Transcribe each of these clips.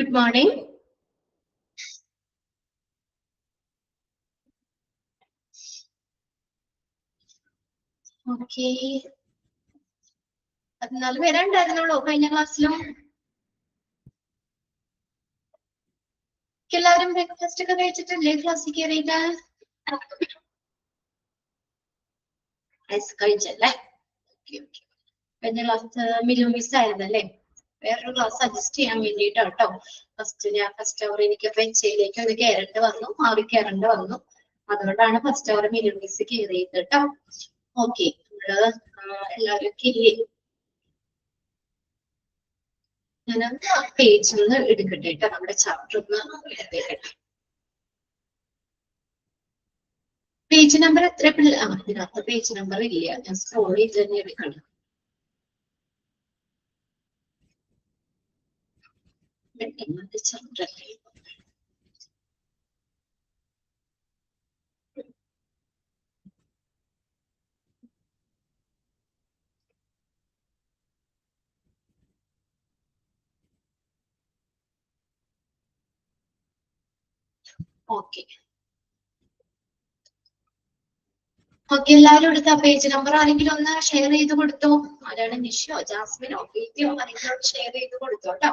Good morning. Okay. 14 പേരെ ഉണ്ടായിരുന്നുള്ളൂ കഴിഞ്ഞ ക്ലാസ്സിലും. എല്ലാവരും ബ്രേക്ക്ഫാസ്റ്റ് ഒക്കെ കഴിച്ചിട്ടല്ലേ ക്ലാസ്സിൽ കയറിയിട്ട്? കഴിച്ചല്ലേ? കഴിഞ്ഞ ക്ലാസ് മിലു മിസ് ആയിരുന്നല്ലേ? വേറൊരു ക്ലാസ് അഡ്ജസ്റ്റ് ചെയ്യാൻ വേണ്ടിയിട്ടാണ് കേട്ടോ. ഫസ്റ്റ് അവർ എനിക്ക് പെൻചയിലേക്ക് ഒന്ന് കയറേണ്ടി വന്നു, മാറി കയറേണ്ടി വന്നു. അതുകൊണ്ടാണ് ഫസ്റ്റ് അവർ മിലു മിസ് കയറിയത് കേട്ടോ. ഓക്കെ, നമ്മള് എല്ലാവരും കിരിയെ ഞാൻ പേജിൽ നിന്ന് എടുക്കട്ടെ കേട്ടോ. നമ്മുടെ ചാപ്റ്റർ ഒന്ന് എടുത്തേക്കട്ടെ. പേജ് നമ്പർ എത്ര? ഇതിനകത്ത് പേജ് നമ്പർ ഇല്ല, ഞാൻ സ്ക്രോൾ ചെയ്ത് തന്നെ എടുക്കണം. Chapter okay. ഓക്കെ, എല്ലാവരും എടുത്ത പേജ് നമ്പർ ആരെങ്കിലും ഒന്ന് ഷെയർ ചെയ്ത് കൊടുത്തോ. ആരാണ്? നിഷോ, ജാസ്മിനോ, പ്രീതിയോ ആരെങ്കിലും ഷെയർ ചെയ്ത് കൊടുത്തോ കേട്ടോ.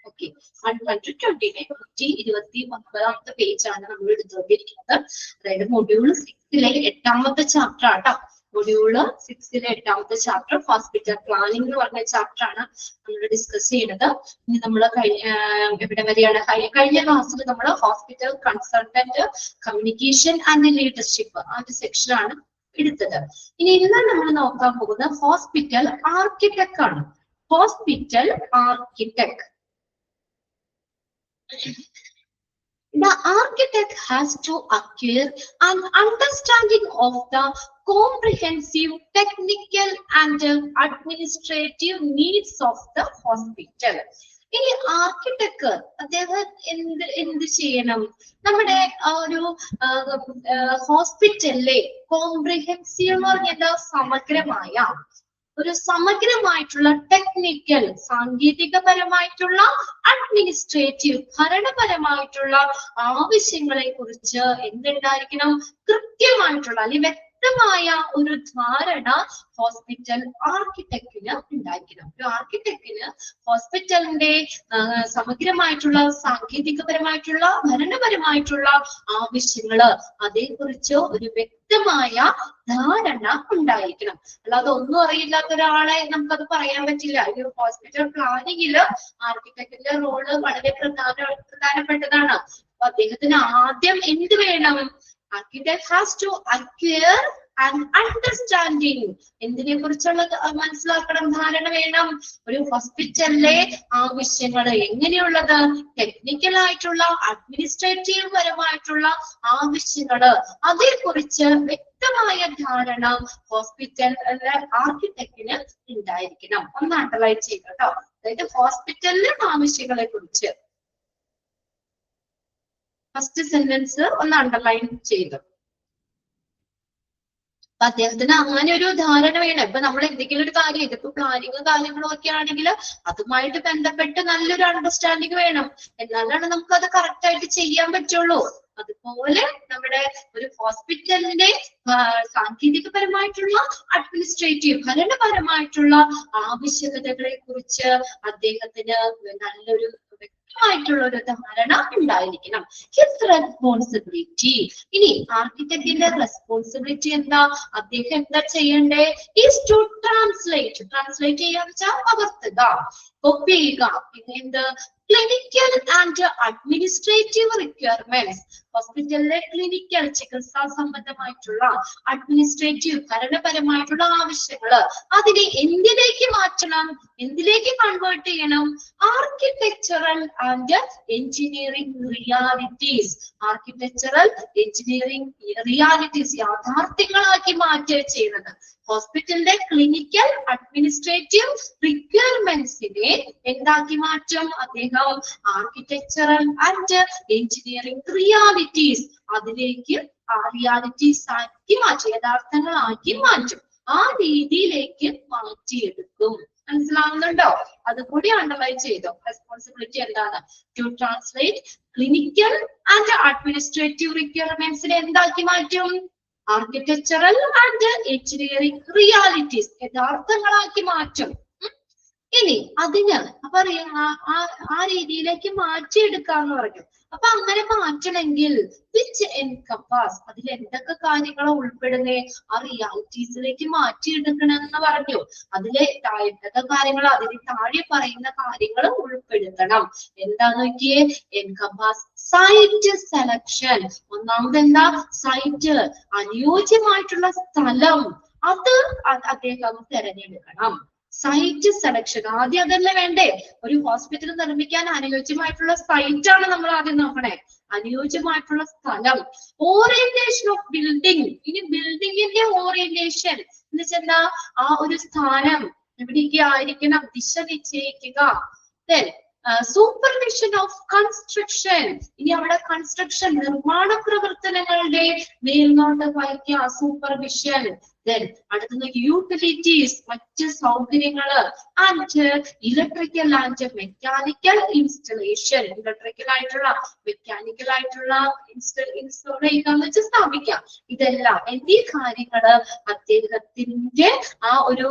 ഓക്കെ, 129 പേജാണ് നമ്മൾ എടുത്തുകൊണ്ടിരിക്കുന്നത്. അതായത് മൊഡ്യൂൾ 6-ലെ 8ാമത്തെ ചാപ്റ്റർ ആട്ടോ. മൊഡ്യൂള് 6-ലെ 8ാമത്തെ ചാപ്റ്റർ ഹോസ്പിറ്റൽ പ്ലാനിംഗ് എന്ന് പറഞ്ഞ ചാപ്റ്റർ ആണ് നമ്മൾ ഡിസ്കസ് ചെയ്യുന്നത്. ഇനി നമ്മൾ എവിടെ വരെയാണ്? കഴിഞ്ഞ ക്ലാസ്സിൽ നമ്മൾ hospital consultant communication and leadership ആ ഒരു സെക്ഷൻ ആണ് എടുത്തത്. ഇനി ഇന്ന് നമ്മൾ നോക്കാൻ പോകുന്നത് ഹോസ്പിറ്റൽ ആർക്കിടെക്ട് ആണ്. Hospital architect. The architect has to acquire an understanding of the comprehensive technical and administrative needs of the hospital. ഇനി ആർക്കിടെക്ട് അദ്ദേഹം എന്ത് ചെയ്യണം? നമ്മുടെ ഒരു ഹോസ്പിറ്റലിലെ കോംപ്രിഹെൻസീവ് എന്ന് പറഞ്ഞാൽ സമഗ്രമായിട്ടുള്ള ടെക്നിക്കൽ സാങ്കേതികപരമായിട്ടുള്ള അഡ്മിനിസ്ട്രേറ്റീവ് ഭരണപരമായിട്ടുള്ള ആവശ്യങ്ങളെ കുറിച്ച് എന്തുണ്ടായിരിക്കണം? കൃത്യമായിട്ടുള്ള അല്ലെങ്കിൽ വ്യക്തമായ ഒരു ധാരണ ഹോസ്പിറ്റൽ ആർക്കിടെക്റ്റിന് ഉണ്ടായിരിക്കണം. ഒരു ആർക്കിടെക്റ്റിന് ഹോസ്പിറ്റലിന്റെ സമഗ്രമായിട്ടുള്ള സാങ്കേതികപരമായിട്ടുള്ള ഭരണപരമായിട്ടുള്ള ആവശ്യങ്ങള് അതേക്കുറിച്ച് ഒരു വ്യക്തമായ ധാരണ ഉണ്ടായിരിക്കണം. അല്ലാതെ ഒന്നും അറിയില്ലാത്ത ഒരാളെ നമുക്കത് പറയാൻ പറ്റില്ല. ഈ ഹോസ്പിറ്റൽ പ്ലാനിങ്ങില് ആർക്കിടെക്റ്റിന്റെ റോള് വളരെ പ്രധാനപ്പെട്ടതാണ്. അപ്പൊ അദ്ദേഹത്തിന് ആദ്യം എന്ത് വേണം? Architect has to acquire an understanding. എന്തിനെ കുറിച്ചുള്ള മനസ്സിലാക്കണം, ധാരണ വേണം. ഒരു ഹോസ്പിറ്റലിലെ ആവശ്യങ്ങൾ എങ്ങനെയുള്ളത്? ടെക്നിക്കൽ ആയിട്ടുള്ള അഡ്മിനിസ്ട്രേറ്റീവ് പരമായിട്ടുള്ള ആവശ്യങ്ങള് അതേക്കുറിച്ച് വ്യക്തമായ ധാരണ ഹോസ്പിറ്റലിലെ ആർക്കിടെക്റ്റിന് ഉണ്ടായിരിക്കണം. ഒന്ന് അണ്ടർലൈൻ ചെയ്യുക കേട്ടോ. അതായത് ഹോസ്പിറ്റലിലെ ആവശ്യങ്ങളെ കുറിച്ച് ഫസ്റ്റ് സെന്റൻസ് ഒന്ന് അണ്ടർലൈൻ ചെയ്തു. അപ്പൊ അദ്ദേഹത്തിന് അങ്ങനെ ഒരു ധാരണ വേണം. ഇപ്പൊ നമ്മൾ എന്തെങ്കിലും ഒരു കാര്യം, ഇതിപ്പോ പ്ലാനിങ് കാര്യങ്ങളും ഒക്കെ ആണെങ്കിൽ അതുമായിട്ട് ബന്ധപ്പെട്ട് നല്ലൊരു അണ്ടർസ്റ്റാൻഡിങ് വേണം. എന്നാലാണ് നമുക്ക് അത് കറക്റ്റ് ആയിട്ട് ചെയ്യാൻ പറ്റുള്ളൂ. അതുപോലെ നമ്മുടെ ഒരു ഹോസ്പിറ്റലിന്റെ സാങ്കേതികപരമായിട്ടുള്ള അഡ്മിനിസ്ട്രേറ്റീവ് ഭരണപരമായിട്ടുള്ള ആവശ്യകതകളെ കുറിച്ച് അദ്ദേഹത്തിന് നല്ലൊരു ായിട്ടുള്ള ഒരു ധാരണ ഉണ്ടായിരിക്കണം. His responsibility. ഇനി ആർക്കിടെക്റ്റിന്റെ റെസ്പോൺസിബിലിറ്റി എന്താ? അദ്ദേഹം എന്താ ചെയ്യണ്ടേ? ഈസ് ടു ട്രാൻസ്ലേറ്റ് ചെയ്യാന്ന് വെച്ചാൽ പകർത്തുക, കോപ്പി ചെയ്യുക. പിന്നെ എന്ത്? Clinical and administrative requirements. ഹോസ്പിറ്റലിലെ ക്ലിനിക്കൽ ചികിത്സാ സംബന്ധമായിട്ടുള്ള അഡ്മിനിസ്ട്രേറ്റീവ് ഭരണപരമായിട്ടുള്ള ആവശ്യങ്ങള് അതിനെ എന്തിലേക്ക് മാറ്റണം? എന്തിലേക്ക് കൺവേർട്ട് ചെയ്യണം? Architectural and engineering realities. Architectural engineering realities യാഥാർത്ഥ്യങ്ങളാക്കി മാറ്റുക ചെയ്യുന്നത്. ഹോസ്പിറ്റലിന്റെ ക്ലിനിക്കൽ അഡ്മിനിസ്ട്രേറ്റീവ് റിക്വയർമെന്റ്സിനെ എന്താക്കി മാറ്റും അദ്ദേഹം? Architectural and engineering realities. അതിലേക്ക് റിയാലിറ്റീസ് ആക്കി മാറ്റും, യഥാർത്ഥങ്ങളാക്കി മാറ്റും. ആ രീതിയിലേക്ക് മാറ്റിയെടുക്കും. മനസ്സിലാവുന്നുണ്ടോ? അതുകൂടി അണ്ടർലൈൻ ചെയ്തോ. റെസ്പോൺസിബിലിറ്റി എന്താണ്? To translate clinical and administrative റിക്വയർമെന്റ്സിനെ എന്താക്കി മാറ്റും? ആർക്കിടെക്ചറൽ ആൻഡ് എഞ്ചിനീയറിംഗ് റിയാലിറ്റീസ് യഥാർത്ഥങ്ങളാക്കി മാറ്റും. ഇനി അതിന് അപ്പൊ ആ രീതിയിലേക്ക് മാറ്റിയെടുക്കാന്ന് പറഞ്ഞു. അപ്പൊ അങ്ങനെ മാറ്റണമെങ്കിൽ വിച്ച് എൻകംപാസ് അതിൽ എന്തൊക്കെ കാര്യങ്ങൾ ഉൾപ്പെടുന്നേ? ആ റിയാലിറ്റീസിലേക്ക് മാറ്റിയെടുക്കണമെന്ന് പറഞ്ഞു. അതിലെ എന്തൊക്കെ കാര്യങ്ങൾ, അതിന് താഴെ പറയുന്ന കാര്യങ്ങൾ ഉൾപ്പെടുത്തണം. എന്താന്ന് നോക്കിയേ? എൻകംപാസ് സൈറ്റ് സെലക്ഷൻ. ഒന്നാമത് എന്താ? സൈറ്റ്, അനുയോജ്യമായിട്ടുള്ള സ്ഥലം, അത് അദ്ദേഹം തിരഞ്ഞെടുക്കണം. സൈറ്റ് സെലക്ഷൻ ആദ്യം അതല്ലേ വേണ്ടേ? ഒരു ഹോസ്പിറ്റൽ നിർമ്മിക്കാൻ അനുയോജ്യമായിട്ടുള്ള സൈറ്റ് ആണ് നമ്മൾ ആദ്യം നോക്കണേ. അനുയോജ്യമായിട്ടുള്ള സ്ഥലം. Orientation of building. ഇനി ബിൽഡിങ്ങിന്റെ ഓറിയന്റേഷൻ എന്ന് വെച്ചാൽ ആ ഒരു സ്ഥാനം എവിടേക്ക് ആയിരിക്കണം? ദിശ നിശ്ചയിക്കുക. Then supervision of construction. ഇനി അവിടെ കൺസ്ട്രക്ഷൻ നിർമ്മാണ പ്രവർത്തനങ്ങളുടെ മേൽനോട്ടം വഹിക്കുക, സൂപ്പർവിഷൻ. Then അടുത്തത് യൂട്ടിലിറ്റീസ്, മറ്റ് സൗകര്യങ്ങള്. And electrical and mechanical installation. Electrical ആയിട്ടുള്ള മെക്കാനിക്കൽ ആയിട്ടുള്ള ഇൻസ്റ്റോൾ ചെയ്യുക വെച്ച് സ്ഥാപിക്കാം. ഇതെല്ലാം എന്നീ കാര്യങ്ങള് അദ്ദേഹത്തിന്റെ ആ ഒരു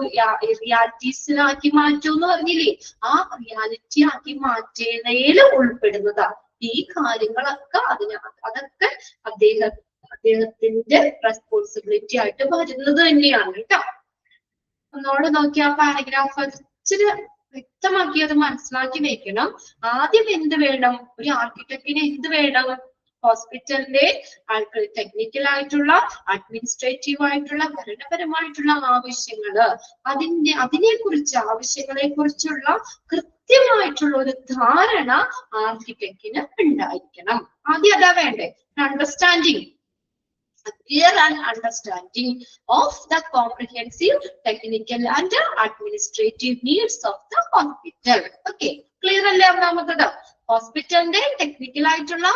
റിയാലിറ്റീസിലാക്കി മാറ്റും എന്ന് പറഞ്ഞില്ലേ? ആ റിയാലിറ്റി ആക്കി മാറ്റുന്നതിൽ ഉൾപ്പെടുന്നതാണ് ഈ കാര്യങ്ങളൊക്കെ. അതൊക്കെ അദ്ദേഹത്തിന്റെ റെസ്പോൺസിബിലിറ്റി ആയിട്ട് വരുന്നത് തന്നെയാണ് കേട്ടോ. ഒന്നോട് നോക്കി ആ പാരഗ്രാഫ് ഇച്ചിരി വ്യക്തമാക്കി അത് മനസ്സിലാക്കി വെക്കണം. ആദ്യം എന്ത് വേണം? ഒരു ആർക്കിടെക്റ്റിന് എന്ത് വേണം? ഹോസ്പിറ്റലിന്റെ ടെക്നിക്കൽ ആയിട്ടുള്ള, അഡ്മിനിസ്ട്രേറ്റീവ് ആയിട്ടുള്ള, ഭരണപരമായിട്ടുള്ള ആവശ്യങ്ങള്, ആവശ്യങ്ങളെ കുറിച്ചുള്ള കൃത്യമായിട്ടുള്ള ഒരു ധാരണ ആർക്കിടെക്റ്റിന് ഉണ്ടായിരിക്കണം. ആദ്യം അതാ വേണ്ടേ? Understanding, a clear and understanding of the comprehensive technical and administrative needs of the hospital. Okay, clear അല്ലേ? ഒന്നാമത്തത് ഹോസ്പിറ്റലിന്റെ ടെക്നിക്കൽ ആയിട്ടുള്ള,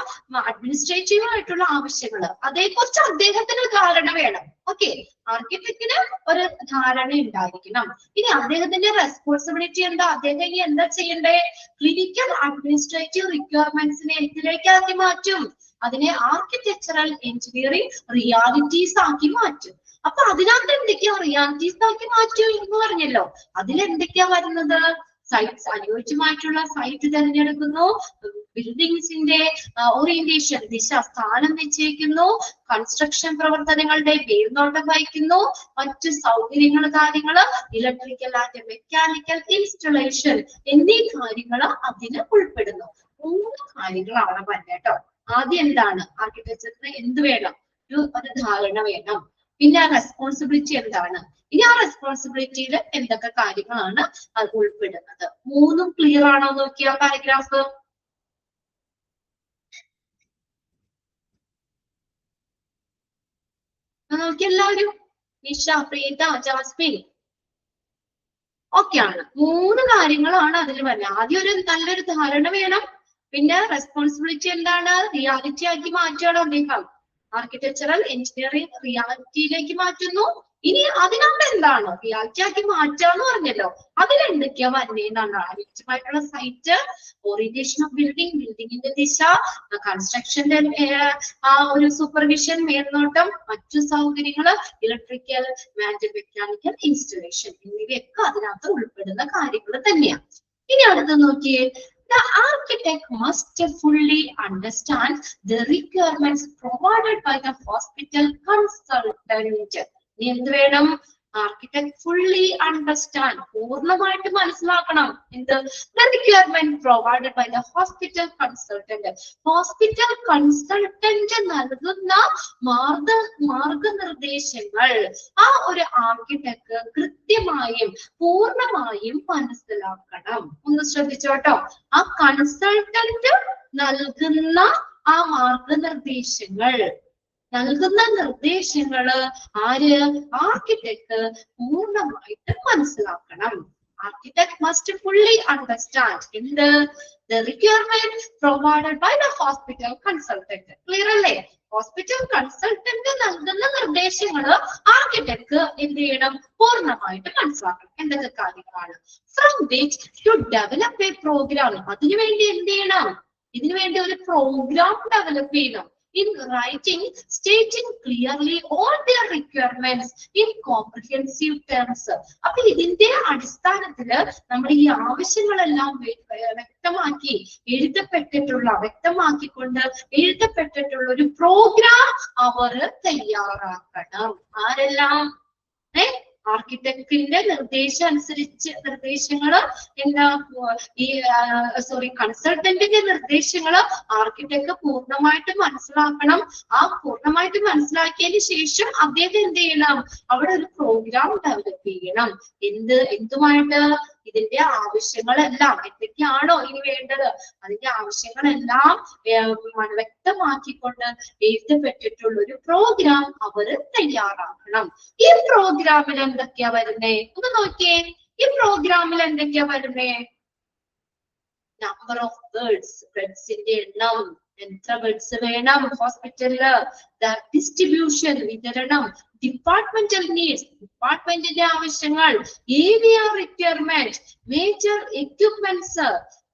അഡ്മിനിസ്ട്രേറ്റീവ് ആയിട്ടുള്ള ആവശ്യങ്ങള്, അതേക്കുറിച്ച് അദ്ദേഹത്തിന് ധാരണ വേണം. ഓക്കെ, ആർക്കിടെക്റ്റിന് ഒരു ധാരണ ഉണ്ടായിരിക്കണം. ഇനി അദ്ദേഹത്തിന്റെ റെസ്പോൺസിബിലിറ്റി എന്താ? അദ്ദേഹം ഇനി എന്താ ചെയ്യണ്ടേ? ക്ലിനിക്കൽ അഡ്മിനിസ്ട്രേറ്റീവ് റിക്വയർമെന്റ്സിനെ എന്തിലേക്കാക്കി മാറ്റും? അതിനെ ആർക്കിടെക്ചറൽ എഞ്ചിനീയറിംഗ് റിയാലിറ്റീസ് ആക്കി മാറ്റും. അപ്പൊ അതിനകത്ത് എന്തൊക്കെയാ റിയാലിറ്റീസ് ആക്കി മാറ്റും എന്ന് പറഞ്ഞല്ലോ. അതിലെന്തൊക്കെയാ വരുന്നത്? സൈറ്റ്സ്, അനുയോജ്യമായിട്ടുള്ള സൈറ്റ് തിരഞ്ഞെടുക്കുന്നു, ബിൽഡിങ്സിന്റെ ഓറിയന്റേഷൻ, ദിശ, സ്ഥാനം നിശ്ചയിക്കുന്നു, കൺസ്ട്രക്ഷൻ പ്രവർത്തനങ്ങളുടെ മേൽനോട്ടം വഹിക്കുന്നു, മറ്റു സൗകര്യങ്ങൾ, കാര്യങ്ങള്, ഇലക്ട്രിക്കൽ ആൻഡ് മെക്കാനിക്കൽ ഇൻസ്റ്റലേഷൻ എന്നീ കാര്യങ്ങൾ അതിന് ഉൾപ്പെടുന്നു. 3 കാര്യങ്ങളാണ് പറഞ്ഞത് കേട്ടോ. ആദ്യം എന്താണ്? ആർക്കിടെക്ചറിന് എന്ത് വേണം? ഒരു ധാരണ വേണം. പിന്നെ ആ റെസ്പോൺസിബിലിറ്റി എന്താണ്? ഇനി ആ റെസ്പോൺസിബിലിറ്റിയിൽ എന്തൊക്കെ കാര്യങ്ങളാണ് അത് ഉൾപ്പെടുന്നത്? 3ഉം ക്ലിയർ ആണോ നോക്കിയ പാരഗ്രാഫ്? നോക്കി എല്ലാവരും. നിഷ, പ്രീത, ജാസ്മിൻ ഒക്കെയാണ്. 3 കാര്യങ്ങളാണ് അതിൽ പറഞ്ഞത്. ആദ്യം ഒരു നല്ലൊരു ധാരണ വേണം. പിന്നെ റെസ്പോൺസിബിലിറ്റി എന്താണ്? റിയാലിറ്റി ആക്കി മാറ്റുകയാണ് അദ്ദേഹം. ആർക്കിടെക്ചറൽ എഞ്ചിനീയറിംഗ് റിയാലിറ്റിയിലേക്ക് മാറ്റുന്നു. ഇനി അതിനകത്ത് എന്താണ്? റിയാലിറ്റി ആക്കി മാറ്റാന്ന് പറഞ്ഞല്ലോ. അതിലെന്തൊക്കെയാ വരുന്നതെന്നാണ്? അനുയോജ്യമായിട്ടുള്ള സൈറ്റ്, ഓറിയന്റേഷൻ ഓഫ് ബിൽഡിംഗ്, ബിൽഡിങ്ങിന്റെ ദിശ, കൺസ്ട്രക്ഷന്റെ ആ ഒരു സൂപ്പർവിഷൻ, മേൽനോട്ടം, മറ്റു സൗകര്യങ്ങള്, ഇലക്ട്രിക്കൽ ആൻഡ് മെക്കാനിക്കൽ ഇൻസ്റ്റലേഷൻ എന്നിവയൊക്കെ അതിനകത്ത് ഉൾപ്പെടുന്ന കാര്യങ്ങൾ തന്നെയാണ്. ഇനി അടുത്ത് നോക്കിയേ. The architect must fully understand the requirements provided by the hospital consultant. എന്ത് വേണം? ആർക്കിടെക്ട് ഫുള്ളി അണ്ടർസ്റ്റാൻഡ്, പൂർണ്ണമായിട്ട് മനസ്സിലാക്കണം. എന്ത്? The requirement provided by the hospital consultant. Hospital consultant നൽകുന്ന മാർഗനിർദ്ദേശങ്ങൾ ആ ഒരു ആർക്കിടെക്ട് കൃത്യമായും പൂർണ്ണമായും മനസ്സിലാക്കണം. ഒന്ന് ശ്രദ്ധിച്ചോട്ടോ. ആ കൺസൾട്ടന്റ് നൽകുന്ന ആ നിർദ്ദേശങ്ങള് ആര്? ആർക്കിടെക്ട് പൂർണ്ണമായിട്ട് മനസ്സിലാക്കണം. Architect must fully understand the requirement provided by the hospital consultant. Clear അല്ലേ? ഹോസ്പിറ്റൽ കൺസൾട്ടന്റ് നൽകുന്ന നിർദ്ദേശങ്ങൾ ആർക്കിടെക്ട് എന്ത് ചെയ്യണം? പൂർണ്ണമായിട്ട് മനസ്സിലാക്കണം. എന്തൊക്കെ കാര്യങ്ങളാണ്? From which to develop a program. അതിനുവേണ്ടി എന്ത് ചെയ്യണം? ഇതിനുവേണ്ടി ഒരു പ്രോഗ്രാം ഡെവലപ്പ് ചെയ്യണം. In writing, stating clearly all their requirements in comprehensive terms. അപ്പൊ ഇതിന്റെ അടിസ്ഥാനത്തില് നമ്മൾ ഈ ആവശ്യങ്ങളെല്ലാം വ്യക്തമാക്കി വ്യക്തമാക്കിക്കൊണ്ട് എഴുതപ്പെട്ടിട്ടുള്ള ഒരു പ്രോഗ്രാം അവർ തയ്യാറാക്കണം. ആരെല്ലാം? ആർക്കിടെക്ടിന്റെ നിർദ്ദേശങ്ങള് എന്താ കൺസൾട്ടന്റിന്റെ നിർദ്ദേശങ്ങള് ആർക്കിടെക്ട് പൂർണ്ണമായിട്ട് മനസ്സിലാക്കണം. ആ പൂർണ്ണമായിട്ട് മനസ്സിലാക്കിയതിന് ശേഷം അദ്ദേഹം എന്ത് ചെയ്യണം? അവിടെ ഒരു പ്രോഗ്രാം ഡെവലപ്പ് ചെയ്യണം. എന്തുമായിട്ട്? ഇതിന്റെ ആവശ്യങ്ങളെല്ലാം എന്തൊക്കെയാണോ ഇനി വേണ്ടത്, അതിന്റെ ആവശ്യങ്ങളെല്ലാം വ്യക്തമാക്കിക്കൊണ്ട് എഴുതപ്പെട്ടിട്ടുള്ള ഒരു പ്രോഗ്രാം അവര് തയ്യാറാക്കണം. ഈ പ്രോഗ്രാമിൽ എന്തൊക്കെയാ വരുന്നേ? ഒന്ന് നോക്കിയേ. ഈ പ്രോഗ്രാമിൽ എന്തൊക്കെയാ വരുന്നേ? നമ്പർ ഓഫ് ബെഡ്സിന്റെ എണ്ണം, എത്ര ബെഡ്സ് വേണം ഹോസ്പിറ്റലില്, ഡിസ്ട്രിബ്യൂഷൻ വിതരണം, ഡിപ്പാർട്ട്മെന്റൽ നീഡ്സ് ഡിപ്പാർട്ട്മെന്റിന്റെ ആവശ്യങ്ങൾ, area requirement, major equipments,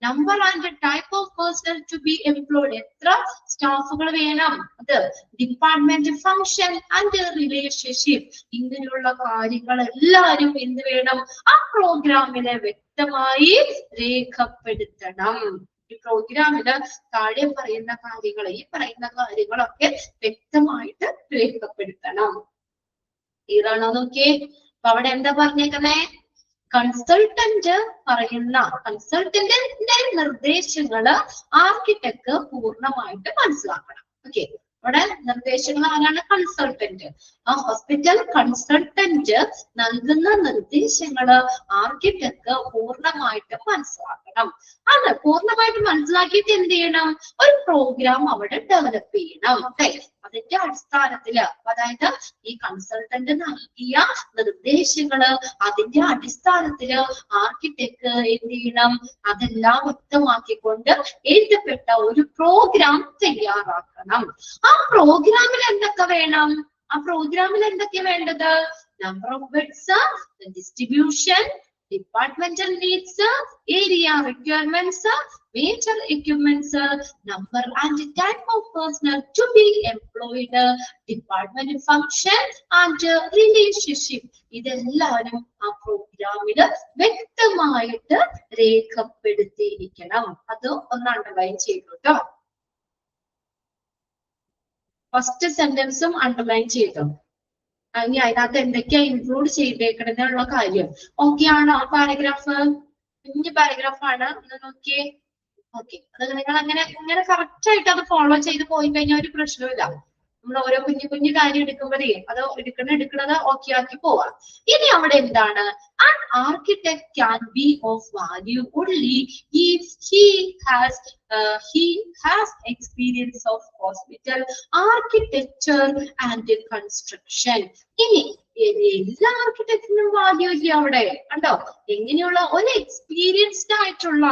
number and type of personnel to be employed, എത്ര സ്റ്റാഫുകൾ വേണം, അത് ഡിപ്പാർട്ട്മെന്റ് ഫംഗ്ഷൻ ആൻഡ് റിലേഷൻഷിപ്പ്. ഇങ്ങനെയുള്ള കാര്യങ്ങൾ എല്ലാവരും എന്ത് വേണം? ആ പ്രോഗ്രാമിനെ വ്യക്തമായി രേഖപ്പെടുത്തണം. ഈ പ്രോഗ്രാമില് താഴെ പറയുന്ന കാര്യങ്ങൾ, ഈ പറയുന്ന കാര്യങ്ങളൊക്കെ വ്യക്തമായിട്ട് രേഖപ്പെടുത്തണം. ഇതാണോ? നോക്കിയേ. അപ്പൊ അവിടെ എന്താ പറഞ്ഞേക്കുന്നേ? കൺസൾട്ടന്റ് കൺസൾട്ടന്റിന്റെ നിർദ്ദേശങ്ങള് ആർക്കിടെക്ട് പൂർണ്ണമായിട്ട് മനസ്സിലാക്കണം. ഓക്കെ, അവിടെ നിർദ്ദേശങ്ങൾ ആരാണ്? കൺസൾട്ടന്റ്. ആ ഹോസ്പിറ്റൽ കൺസൾട്ടന്റ് നൽകുന്ന നിർദ്ദേശങ്ങള് ആർക്കിടെക്ട് പൂർണ്ണമായിട്ട് മനസ്സിലാക്കണം. അത് പൂർണ്ണമായിട്ട് മനസ്സിലാക്കിയിട്ട് എന്ത് ചെയ്യണം? ഒരു പ്രോഗ്രാം അവിടെ ഡെവലപ്പ് ചെയ്യണം. ഓക്കെ, അതിന്റെ അടിസ്ഥാനത്തില്, അതായത് ഈ കൺസൾട്ടന്റ് നൽകിയ നിർദ്ദേശങ്ങള് അതിന്റെ അടിസ്ഥാനത്തില് ആർക്കിടെക്ട് എന്ത് ചെയ്യണം? അതെല്ലാം വ്യക്തമാക്കിക്കൊണ്ട് എഴുതപ്പെട്ട ഒരു പ്രോഗ്രാം തയ്യാറാക്കണം. ആ പ്രോഗ്രാമിൽ എന്തൊക്കെ വേണം? ആ പ്രോഗ്രാമിൽ എന്തൊക്കെയാ വേണ്ടത്? Number of beds, distribution, departmental needs, area requirements, major equipments, number and type of personnel to be employed, department function and relationship. ഇതെല്ലാവരും ആ പ്രോഗ്രാമില് വ്യക്തമായിട്ട് രേഖപ്പെടുത്തിയിരിക്കണം. അത് ഒന്ന് അണ്ടർലൈൻ ചെയ്തു കേട്ടോ. ഫസ്റ്റ് സെന്റൻസും അണ്ടർലൈൻ ചെയ്തു. ഇനി അതിനകത്ത് എന്തൊക്കെയാ ഇൻക്ലൂഡ് ചെയ്തേക്കണെന്നുള്ള കാര്യം ഓക്കെ ആണോ? പാരഗ്രാഫ് കുഞ്ഞു പാരഗ്രാഫാണ്, ഒന്ന് നോക്കിയേ. ഓക്കെ, അത് നിങ്ങൾ അങ്ങനെ കറക്റ്റ് ആയിട്ട് അത് ഫോളോ ചെയ്ത് പോയി കഴിഞ്ഞാൽ ഒരു പ്രശ്നമില്ല. നമ്മൾ ഓരോ കുഞ്ഞു കാര്യം എടുക്കുമ്പോഴേ അത് എടുക്കണത് ഓക്കെ ആക്കി പോവാം. ഇനി അവിടെ എന്താണ്? An architect can be of value only if he has experience of hospital architecture and construction. ഇനി എല്ലാ ആർക്കിടെക്റ്റിനും വാല്യൂ ഇല്ല അവിടെ, കണ്ടോ? എങ്ങനെയുള്ള ഒരു എക്സ്പീരിയൻസ്ഡ് ആയിട്ടുള്ള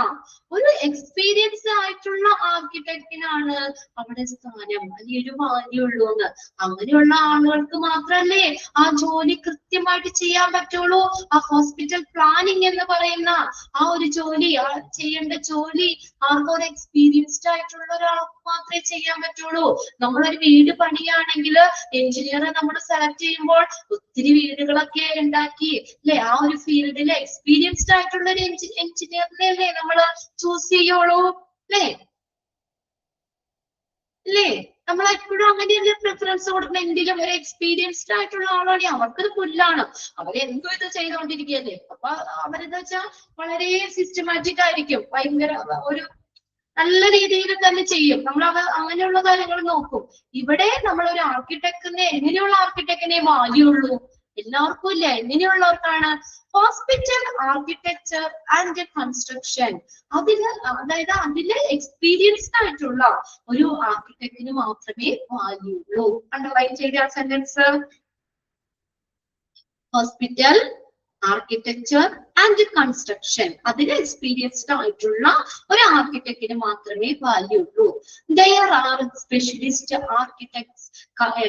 ആർക്കിടെക്റ്റിനാണ് അവിടെ സ്ഥാനം, അല്ലെങ്കിൽ ഒരു വാല്യൂ ഉള്ളൂ എന്ന്. അങ്ങനെയുള്ള ആളുകൾക്ക് മാത്രല്ലേ ആ ജോലി കൃത്യമായിട്ട് ചെയ്യാൻ പറ്റുള്ളൂ. ആ ഹോസ്പിറ്റൽ പ്ലാനിങ് എന്ന് പറയുന്ന ആ ഒരു ജോലി, ചെയ്യേണ്ട ജോലി ആർക്കൊരു എക്സ്പീരിയൻസ്ഡ് ആയിട്ടുള്ള ഒരാൾക്ക് മാത്രമേ ചെയ്യാൻ പറ്റുള്ളൂ. നമ്മളൊരു വീട് പണിയാണെങ്കിൽ എഞ്ചിനീയറെ നമ്മൾ സെലക്ട് ചെയ്യുമ്പോൾ ഒത്തിരി വീടുകളൊക്കെ ഉണ്ടാക്കി അല്ലെ, ആ ഒരു ഫീൽഡിൽ എക്സ്പീരിയൻസ്ഡ് ആയിട്ടുള്ള ഒരു എഞ്ചിനീയറിനെ അല്ലേ നമ്മൾ ചൂസ് ചെയ്യുള്ളൂ അല്ലേ? നമ്മൾ എപ്പോഴും അങ്ങനെയല്ലേ പ്രിഫറൻസ് കൊടുക്കണം. എന്തെങ്കിലും ഒരു എക്സ്പീരിയൻസ്ഡ് ആയിട്ടുള്ള ആളാണെങ്കിൽ അവർക്കത് പുല്ലാണ്, അവരെന്തോ ഇത് ചെയ്തുകൊണ്ടിരിക്കുകയല്ലേ. അപ്പൊ അവരെന്താ വെച്ചാൽ വളരെ സിസ്റ്റമാറ്റിക് ആയിരിക്കും, ഭയങ്കര ഒരു നല്ല രീതിയിൽ തന്നെ ചെയ്യും. നമ്മൾ അങ്ങനെയുള്ള കാര്യങ്ങൾ നോക്കും. ഇവിടെ നമ്മൾ ഒരു ആർക്കിടെക്റ്റിനെ, എങ്ങനെയുള്ള ആർക്കിടെക്റ്റിനെ വാല്യൂ ഉള്ളൂ? എല്ലാവർക്കും ഇല്ല. എങ്ങനെയുള്ളവർക്കാണ്? ഹോസ്പിറ്റൽ ആർക്കിടെക്ചർ ആൻഡ് കൺസ്ട്രക്ഷൻ, അതായത് അതില് എക്സ്പീരിയൻസ്ഡ് ആയിട്ടുള്ള ഒരു ആർക്കിടെക്റ്റിന് മാത്രമേ വാല്യൂ ഉള്ളൂ. അണ്ടർലൈൻ ചെയ്ത ആ sentence. Hospital architecture and construction, അതിൽ എക്സ്പീരിയൻസ്ഡ് ആയിട്ടുള്ള ഒരു ആർക്കിടെക്റ്റിന് മാത്രമേ വാല്യൂ ഉള്ളൂ. There are specialist architects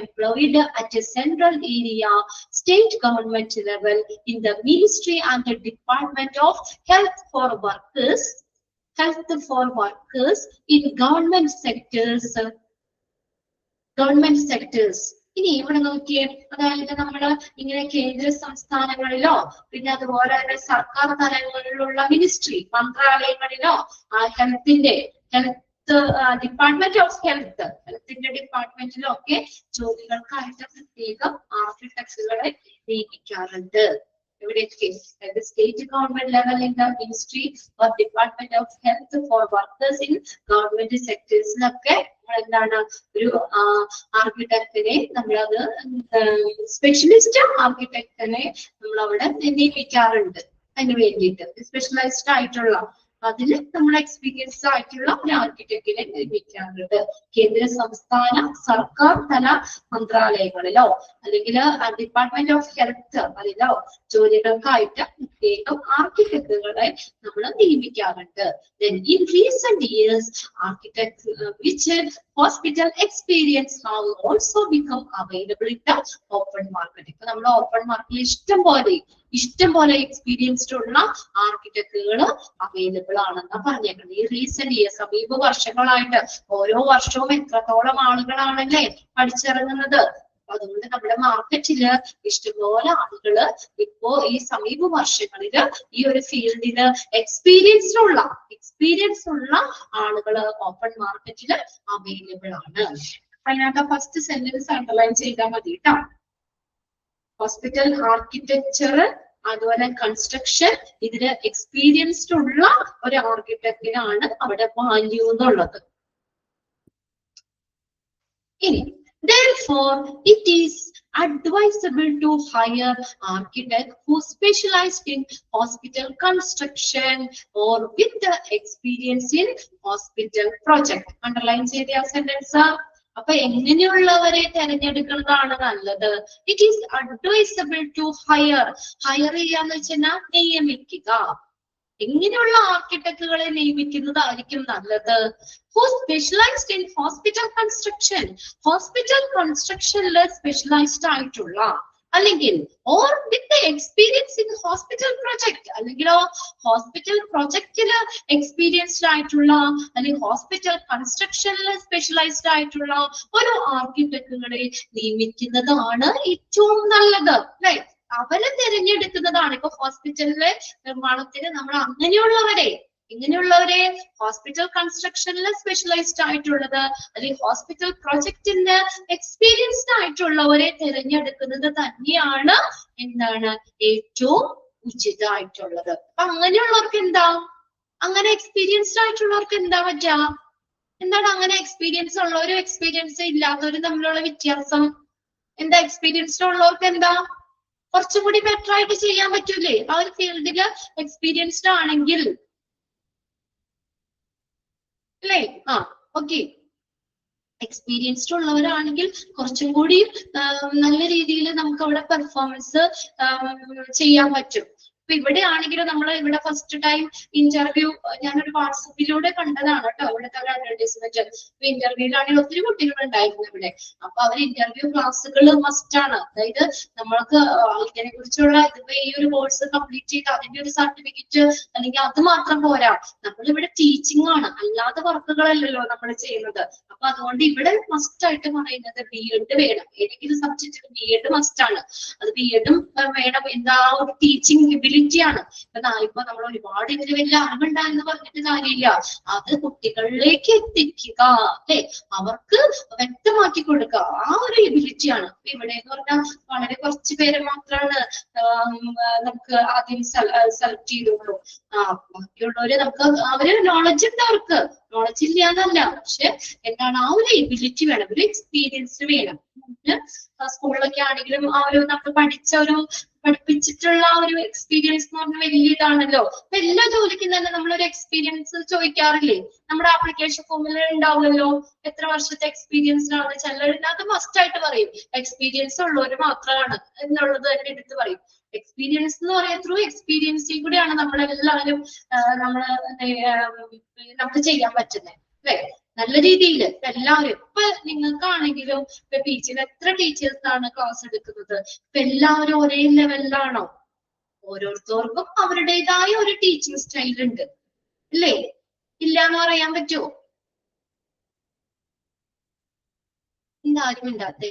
employed at a central area, state government level, in the ministry and the Department of Health for workers in government sectors. ഇനി ഇവിടെ നോക്കിയേ, അതായത് നമ്മള് ഇങ്ങനെ കേന്ദ്ര സംസ്ഥാനങ്ങളിലോ പിന്നെ അതുപോലെ തന്നെ സർക്കാർ തലങ്ങളിലുള്ള മിനിസ്ട്രി മന്ത്രാലയങ്ങളിലോ ഹെൽത്തിന്റെ ഡിപ്പാർട്ട്മെന്റ് ഓഫ് ഹെൽത്തിന്റെ ഡിപ്പാർട്ട്മെന്റിലോ ഒക്കെ ജോലികൾക്കായിട്ട് പ്രത്യേകം ആർക്കിടെക്റ്റുകളെ നിയമിക്കാറുണ്ട്. എവിടെയൊക്കെ state government level in the ministry or department of health for workers in government സെക്ടേഴ്സിലൊക്കെ എന്താണ് ഒരു ആർക്കിടെക്റ്റിനെ നമ്മളത് സ്പെഷ്യലിസ്റ്റ് ആർക്കിടെക്റ്റിനെ നമ്മൾ അവിടെ നിയമിക്കാറുണ്ട്. അതിന് വേണ്ടിയിട്ട് സ്പെഷ്യലൈസ്ഡ് ആയിട്ടുള്ള അതില് നമ്മൾ എക്സ്പീരിയൻസ് ആയിട്ടുള്ള ഒരു ആർക്കിടെക്റ്റിനെ നിയമിക്കാറുണ്ട്. കേന്ദ്ര സംസ്ഥാന സർക്കാർ തല മന്ത്രാലയങ്ങളിലോ അല്ലെങ്കിൽ ഡിപ്പാർട്ട്മെന്റ് ഓഫ് ഹെൽത്ത് അതിലോ ജോലികൾക്കായിട്ട് പ്രത്യേകം ആർക്കിടെക്റ്റുകളെ നമ്മൾ നിയമിക്കാറുണ്ട്. Then in recent years, architects which hospital experience have also become available in the open market. ഇപ്പൊ നമ്മൾ ഓപ്പൺ മാർക്കറ്റിൽ ഇഷ്ടം പോലെ എക്സ്പീരിയൻസ്ഡ് ഉള്ള ആർക്കിടെക്റ്റുകൾ അവൈലബിൾ ആണെന്ന് പറഞ്ഞേക്കുന്നത്. ഈ റീസെന്റ് ഇയർ സമീപ വർഷങ്ങളായിട്ട് ഓരോ വർഷവും എത്രത്തോളം ആളുകളാണല്ലേ പഠിച്ചിറങ്ങുന്നത്. അതുകൊണ്ട് നമ്മുടെ മാർക്കറ്റില് ഇഷ്ടംപോലെ ആളുകള് ഇപ്പോ ഈ സമീപ വർഷങ്ങളില് ഈ ഒരു ഫീൽഡില് എക്സ്പീരിയൻസ് ഉള്ള ആളുകള് ഓപ്പൺ മാർക്കറ്റില് അവൈലബിൾ ആണ്. അതിനകത്ത് ഫസ്റ്റ് സെന്റൻസ് അണ്ടർലൈൻ ചെയ്താൽ മതി കേട്ടോ. ഹോസ്പിറ്റൽ ആർക്കിടെക്ചർ അതുപോലെ കൺസ്ട്രക്ഷൻ ഇതിന് എക്സ്പീരിയൻസ്ഡ് ഉള്ള ഒരു ആർക്കിടെക്റ്റിനാണ് അവിടെ വാല്യൂ എന്നുള്ളത്. ഇനി therefore it is advisable to hire architect who specialized in hospital construction or with the experience in hospital project. Underline ചെയ്ത സെന്റൻസ്. അപ്പൊ എങ്ങനെയുള്ളവരെ തിരഞ്ഞെടുക്കുന്നതാണ് നല്ലത്? It is advisable to hire ചെയ്യാന്ന് വെച്ചാൽ നിയമിക്കുക. എങ്ങനെയുള്ള ആർക്കിടെക്റ്റുകളെ നിയമിക്കുന്നതായിരിക്കും നല്ലത്? ഹു സ്പെഷ്യലൈസ്ഡ് ഇൻ ഹോസ്പിറ്റൽ കൺസ്ട്രക്ഷനിൽ സ്പെഷ്യലൈസ്ഡ് ആയിട്ടുള്ള, അല്ലെങ്കിൽ or with experience in hospital project, അല്ലെങ്കിലോ ഹോസ്പിറ്റൽ പ്രൊജക്റ്റില് എക്സ്പീരിയൻസ്ഡ് ആയിട്ടുള്ള അല്ലെങ്കിൽ ഹോസ്പിറ്റൽ കൺസ്ട്രക്ഷനിൽ സ്പെഷ്യലൈസ്ഡ് ആയിട്ടുള്ള ഒരു ആർക്കിടെക്റ്റുകളെ നിയമിക്കുന്നതാണ് ഏറ്റവും നല്ലത്. അല്ലെ? അവരെ തിരഞ്ഞെടുക്കുന്നതാണ്. ഇപ്പൊ ഹോസ്പിറ്റലിലെ നിർമ്മാണത്തിന് നമ്മൾ ഇങ്ങനെയുള്ളവരെ ഹോസ്പിറ്റൽ കൺസ്ട്രക്ഷനിൽ സ്പെഷ്യലൈസ്ഡ് ആയിട്ടുള്ളത് അല്ലെങ്കിൽ ഹോസ്പിറ്റൽ പ്രൊജക്ടിന് എക്സ്പീരിയൻസ്ഡ് ആയിട്ടുള്ളവരെ തിരഞ്ഞെടുക്കുന്നത് തന്നെയാണ് എന്താണ് ഏറ്റവും ഉചിതമായിട്ടുള്ളത്. അപ്പൊ അങ്ങനെയുള്ളവർക്ക് അങ്ങനെ എക്സ്പീരിയൻസ്ഡ് ആയിട്ടുള്ളവർക്ക് എന്താ പറ്റുക? എന്താണ് അങ്ങനെ എക്സ്പീരിയൻസ് ഉള്ളവരും എക്സ്പീരിയൻസ് ഇല്ലാത്തവരും തമ്മിലുള്ള വ്യത്യാസം എന്താ? എക്സ്പീരിയൻസ്ഡ് ഉള്ളവർക്ക് കുറച്ചും കൂടി ബെറ്റർ ആയിട്ട് ചെയ്യാൻ പറ്റൂലേ? ആ ഒരു ഫീൽഡില് എക്സ്പീരിയൻസ്ഡ് ആണെങ്കിൽ അല്ലേ? ഓക്കെ. എക്സ്പീരിയൻസ്ഡ് ഉള്ളവരാണെങ്കിൽ കുറച്ചും കൂടി നല്ല രീതിയിൽ നമുക്ക് അവിടെ പെർഫോമൻസ് ചെയ്യാൻ പറ്റും. ഇപ്പൊ ഇവിടെ ആണെങ്കിലും നമ്മൾ ഇവിടെ ഫസ്റ്റ് ടൈം ഇന്റർവ്യൂ ഞാനൊരു വാട്സപ്പിലൂടെ കണ്ടതാണ് കേട്ടോ. ഇവിടുത്തെ ഒരു അഡ്വർടൈസ്മെന്റ്. ഇപ്പൊ ഇന്റർവ്യൂലാണെങ്കിൽ ഒത്തിരി കുട്ടികൾ ഉണ്ടായിരുന്നു ഇവിടെ. അപ്പൊ അവർ ഇന്റർവ്യൂ ക്ലാസ്സുകൾ മസ്റ്റ് ആണ്. അതായത് നമ്മൾക്ക് ഇതിനെ കുറിച്ചുള്ള ഇതിപ്പോ ഈ ഒരു കോഴ്സ് കംപ്ലീറ്റ് ചെയ്ത് അതിന്റെ ഒരു സർട്ടിഫിക്കറ്റ് അല്ലെങ്കിൽ അത് മാത്രം പോരാ. നമ്മളിവിടെ ടീച്ചിങ് ആണ്, അല്ലാത്ത വർക്കുകളല്ലല്ലോ നമ്മൾ ചെയ്യുന്നത്. അപ്പൊ അതുകൊണ്ട് ഇവിടെ മസ്റ്റ് ആയിട്ട് പറയുന്നത് BEd വേണം. ഏതെങ്കിലും സബ്ജക്റ്റിന് BEd മസ്റ്റ് ആണ്. അത് BEd വേണം. എന്താ ഒരു ടീച്ചിങ് ആണ്. ഇപ്പൊ നമ്മൾ ഒരുപാട് ഇതിന് വലിയ അറിവുണ്ടായെന്ന് പറഞ്ഞിട്ട് കാര്യമില്ല. അത് കുട്ടികളിലേക്ക് എത്തിക്കുക, അല്ലെ? അവർക്ക് വ്യക്തമാക്കി കൊടുക്കുക. ആ ഒരു എബിലിറ്റിയാണ്. ഇവിടെ എന്ന് പറഞ്ഞാൽ വളരെ കുറച്ച് പേര് മാത്രമാണ് നമുക്ക് ആദ്യം സെലക്ട് ചെയ്തോളൂ. ബാക്കിയുള്ളവര് അവര് നോളജ് ഉണ്ട്, അവർക്ക് നോളജ് ഇല്ല എന്നല്ല. പക്ഷെ എന്താണ്, ആ ഒരു എബിലിറ്റി വേണം, ഒരു എക്സ്പീരിയൻസ് വേണം. സ്കൂളിലൊക്കെ ആണെങ്കിലും ആ ഒരു നമ്മൾ പഠിപ്പിച്ചിട്ടുള്ള ആ ഒരു എക്സ്പീരിയൻസ് എന്ന് പറഞ്ഞാൽ വലിയ ഇതാണല്ലോ. അപ്പൊ എല്ലാ ജോലിക്കും തന്നെ നമ്മളൊരു എക്സ്പീരിയൻസ് ചോദിക്കാറില്ലേ? നമ്മുടെ ആപ്ലിക്കേഷൻ ഫോമിൽ ഉണ്ടാവുമല്ലോ എത്ര വർഷത്തെ എക്സ്പീരിയൻസ് ആണ്. ചിലരിനകത്ത് മസ്റ്റ് ആയിട്ട് പറയും എക്സ്പീരിയൻസ് ഉള്ളവര് മാത്രമാണ് എന്നുള്ളത് തന്നെ എടുത്ത് പറയും. എക്സ്പീരിയൻസ് എന്ന് പറയാൻ ത്രൂ എക്സ്പീരിയൻസിൽ കൂടെയാണ് നമ്മളെല്ലാവരും നമുക്ക് ചെയ്യാൻ പറ്റുന്നത് അല്ലെ. നല്ല രീതിയിൽ എല്ലാവരും ഇപ്പൊ നിങ്ങൾക്കാണെങ്കിലും ഇപ്പൊ ടീച്ചർ എത്ര ടീച്ചേഴ്സ് ആണ് ക്ലാസ് എടുക്കുന്നത്, ഇപ്പൊ എല്ലാവരും ഒരേ ലെവലിലാണോ? ഓരോരുത്തർക്കും അവരുടേതായ ഒരു ടീച്ചിങ് സ്റ്റൈൽ ഉണ്ട് അല്ലേ? ഇല്ല എന്ന് പറയാൻ പറ്റുമോ? എന്താരും ഇണ്ടാത്തേ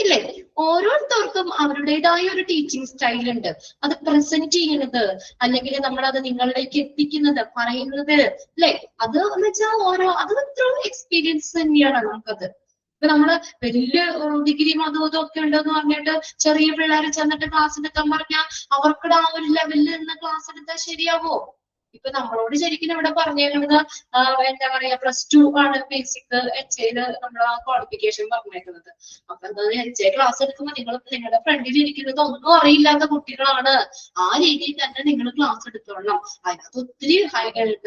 ഇല്ലേ? ഓരോരുത്തർക്കും അവരുടേതായ ഒരു ടീച്ചിങ് സ്റ്റൈൽ ഉണ്ട്. അത് പ്രസന്റ് ചെയ്യുന്നത് അല്ലെങ്കിൽ നമ്മൾ അത് നിങ്ങളിലേക്ക് എത്തിക്കുന്നത്, പറയുന്നത് അല്ലെ, അത് എന്ന് വെച്ചാൽ അത് ത്രൂ എക്സ്പീരിയൻസ് തന്നെയാണ് നമുക്കത്. ഇപ്പൊ നമ്മള് വലിയ ഡിഗ്രിയും അതും ഒക്കെ ഉണ്ടെന്ന് പറഞ്ഞിട്ട് ചെറിയ പിള്ളേരെ ചെന്നിട്ട് ക്ലാസ് എടുക്കാൻ പറഞ്ഞാൽ അവർക്കിടെ ആ ഒരു ലെവലിൽ നിന്ന് ക്ലാസ് എടുത്താൽ ശരിയാവോ? ഇപ്പൊ നമ്മളോട് ശരിക്കും ഇവിടെ പറഞ്ഞേക്കുന്നത് എന്താ പറയാ +2 ആണ് ബേസിക് HAയില് നമ്മൾ ആ ക്വാളിഫിക്കേഷൻ പറഞ്ഞേക്കുന്നത്. അപ്പൊ എന്താ HA ക്ലാസ് എടുക്കുമ്പോൾ നിങ്ങളുടെ ഫ്രണ്ടിൽ ഇരിക്കുന്നത് ഒന്നും അറിയില്ലാത്ത കുട്ടികളാണ്. ആ രീതിയിൽ തന്നെ നിങ്ങൾ ക്ലാസ് എടുത്തോളണം. അതിനകത്ത് ഒത്തിരി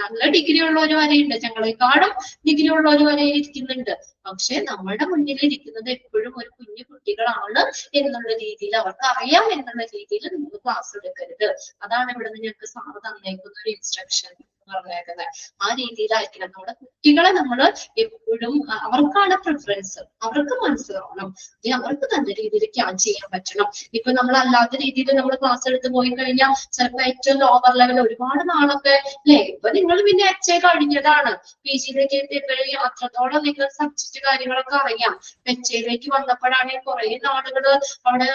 നല്ല ഡിഗ്രി ഉള്ളവർ വരെയുണ്ട്, ഞങ്ങളെക്കാളും ഡിഗ്രി ഉള്ളവർ വരെ ഇരിക്കുന്നുണ്ട്. പക്ഷെ നമ്മുടെ മുന്നിൽ ഇരിക്കുന്നത് എപ്പോഴും ഒരു കുഞ്ഞു കുട്ടികളാണ് എന്നുള്ള രീതിയിൽ, അവർക്ക് അറിയാം എന്നുള്ള രീതിയിൽ നിങ്ങൾ ക്ലാസ് എടുക്കരുത്. അതാണ് ഇവിടെ നിങ്ങൾക്ക് സാറ് തന്നേക്കുന്ന ഒരു ഇൻസ്ട്രക്ഷൻ പറഞ്ഞേക്കുന്നത്. ആ രീതിയിലായിരിക്കണം നമ്മുടെ കുട്ടികളെ നമ്മൾ എപ്പോഴും, അവർക്കാണ് പ്രിഫറൻസ്, അവർക്ക് മനസ്സിലാവണം, അവർക്ക് നല്ല രീതിയിൽ ക്യാച്ച് ചെയ്യാൻ പറ്റണം. ഇപ്പൊ നമ്മൾ അല്ലാത്ത രീതിയിൽ നമ്മൾ ക്ലാസ് എടുത്ത് പോയി കഴിഞ്ഞാൽ ചിലപ്പോൾ ഏറ്റവും ലോവർ ലെവൽ ഒരുപാട് നാളൊക്കെ അല്ലെ. ഇപ്പൊ നിങ്ങൾ പിന്നെ HA കഴിഞ്ഞതാണ്, PGയിലേക്ക് എത്തിയപ്പോഴും അത്രത്തോളം നിങ്ങൾ സബ്ജക്ട് കാര്യങ്ങളൊക്കെ അറിയാം. HAയിലേക്ക് വന്നപ്പോഴാണെങ്കിൽ കുറെ നാളുകള് അവിടെ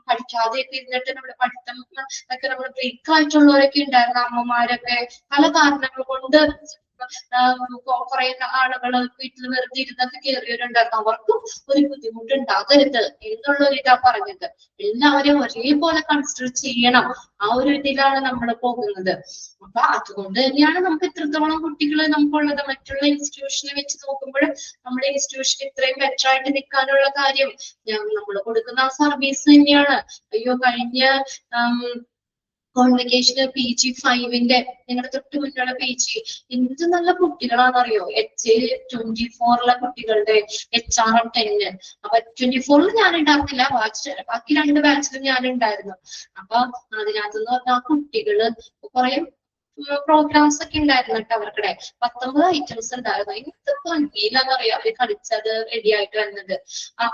പഠിക്കാതെ ഇരുന്നിട്ട് നമ്മുടെ പഠിത്തം ഒക്കെ നമ്മൾ ബ്രേക്ക് ആയിട്ടുള്ളവരൊക്കെ ഉണ്ടായിരുന്നു. അമ്മമാരൊക്കെ പല കാരണങ്ങൾ കൊണ്ട് കുറെ ആളുകള് വീട്ടിൽ വെറുതെ ഇരുന്നൊക്കെ കയറിയവരുണ്ടായിരുന്നു. അവർക്കും ഒരു ബുദ്ധിമുട്ടുണ്ടാകരുത് എന്നുള്ളൊരു ഇതാ പറഞ്ഞത്. എല്ലാവരും ഒരേപോലെ കൺസിഡർ ചെയ്യണം, ആ ഒരു ഇതിലാണ് നമ്മൾ പോകുന്നത്. അപ്പൊ അതുകൊണ്ട് തന്നെയാണ് നമുക്ക് ഇത്രത്തോളം കുട്ടികൾ നമുക്കുള്ളത്. മറ്റുള്ള ഇൻസ്റ്റിറ്റ്യൂഷനെ വെച്ച് നോക്കുമ്പോൾ നമ്മുടെ ഇൻസ്റ്റിറ്റ്യൂഷൻ ഇത്രയും ബെറ്റർ ആയിട്ട് നിൽക്കാനുള്ള കാര്യം നമ്മൾ കൊടുക്കുന്ന ആ സർവീസ് തന്നെയാണ്. അയ്യോ കഴിഞ്ഞ കോൺവെക്കേഷന് PG 5ന്റെ നിങ്ങളുടെ തൊട്ട് മുന്നിലുള്ള PG എന്ത് നല്ല കുട്ടികളാണെന്നറിയോ. HA24 കുട്ടികളുടെ HRM 10. അപ്പൊ 24 ഞാൻ ഉണ്ടായിരുന്നില്ല, ബാക്കി 2 ബാച്ചിലും ഞാൻ ഉണ്ടായിരുന്നു. അപ്പൊ അതിനകത്തെന്ന് പറഞ്ഞാൽ ആ കുട്ടികള് കുറെ പ്രോഗ്രാംസ് ഒക്കെ ഉണ്ടായിരുന്നു കേട്ടോ. അവർക്കിടെ 19 ഐറ്റംസ് ഉണ്ടായിരുന്നു. എന്ത് ഭംഗിയിലാന്നറിയാം അവര് കളിച്ചത് റെഡി ആയിട്ട് വരുന്നത്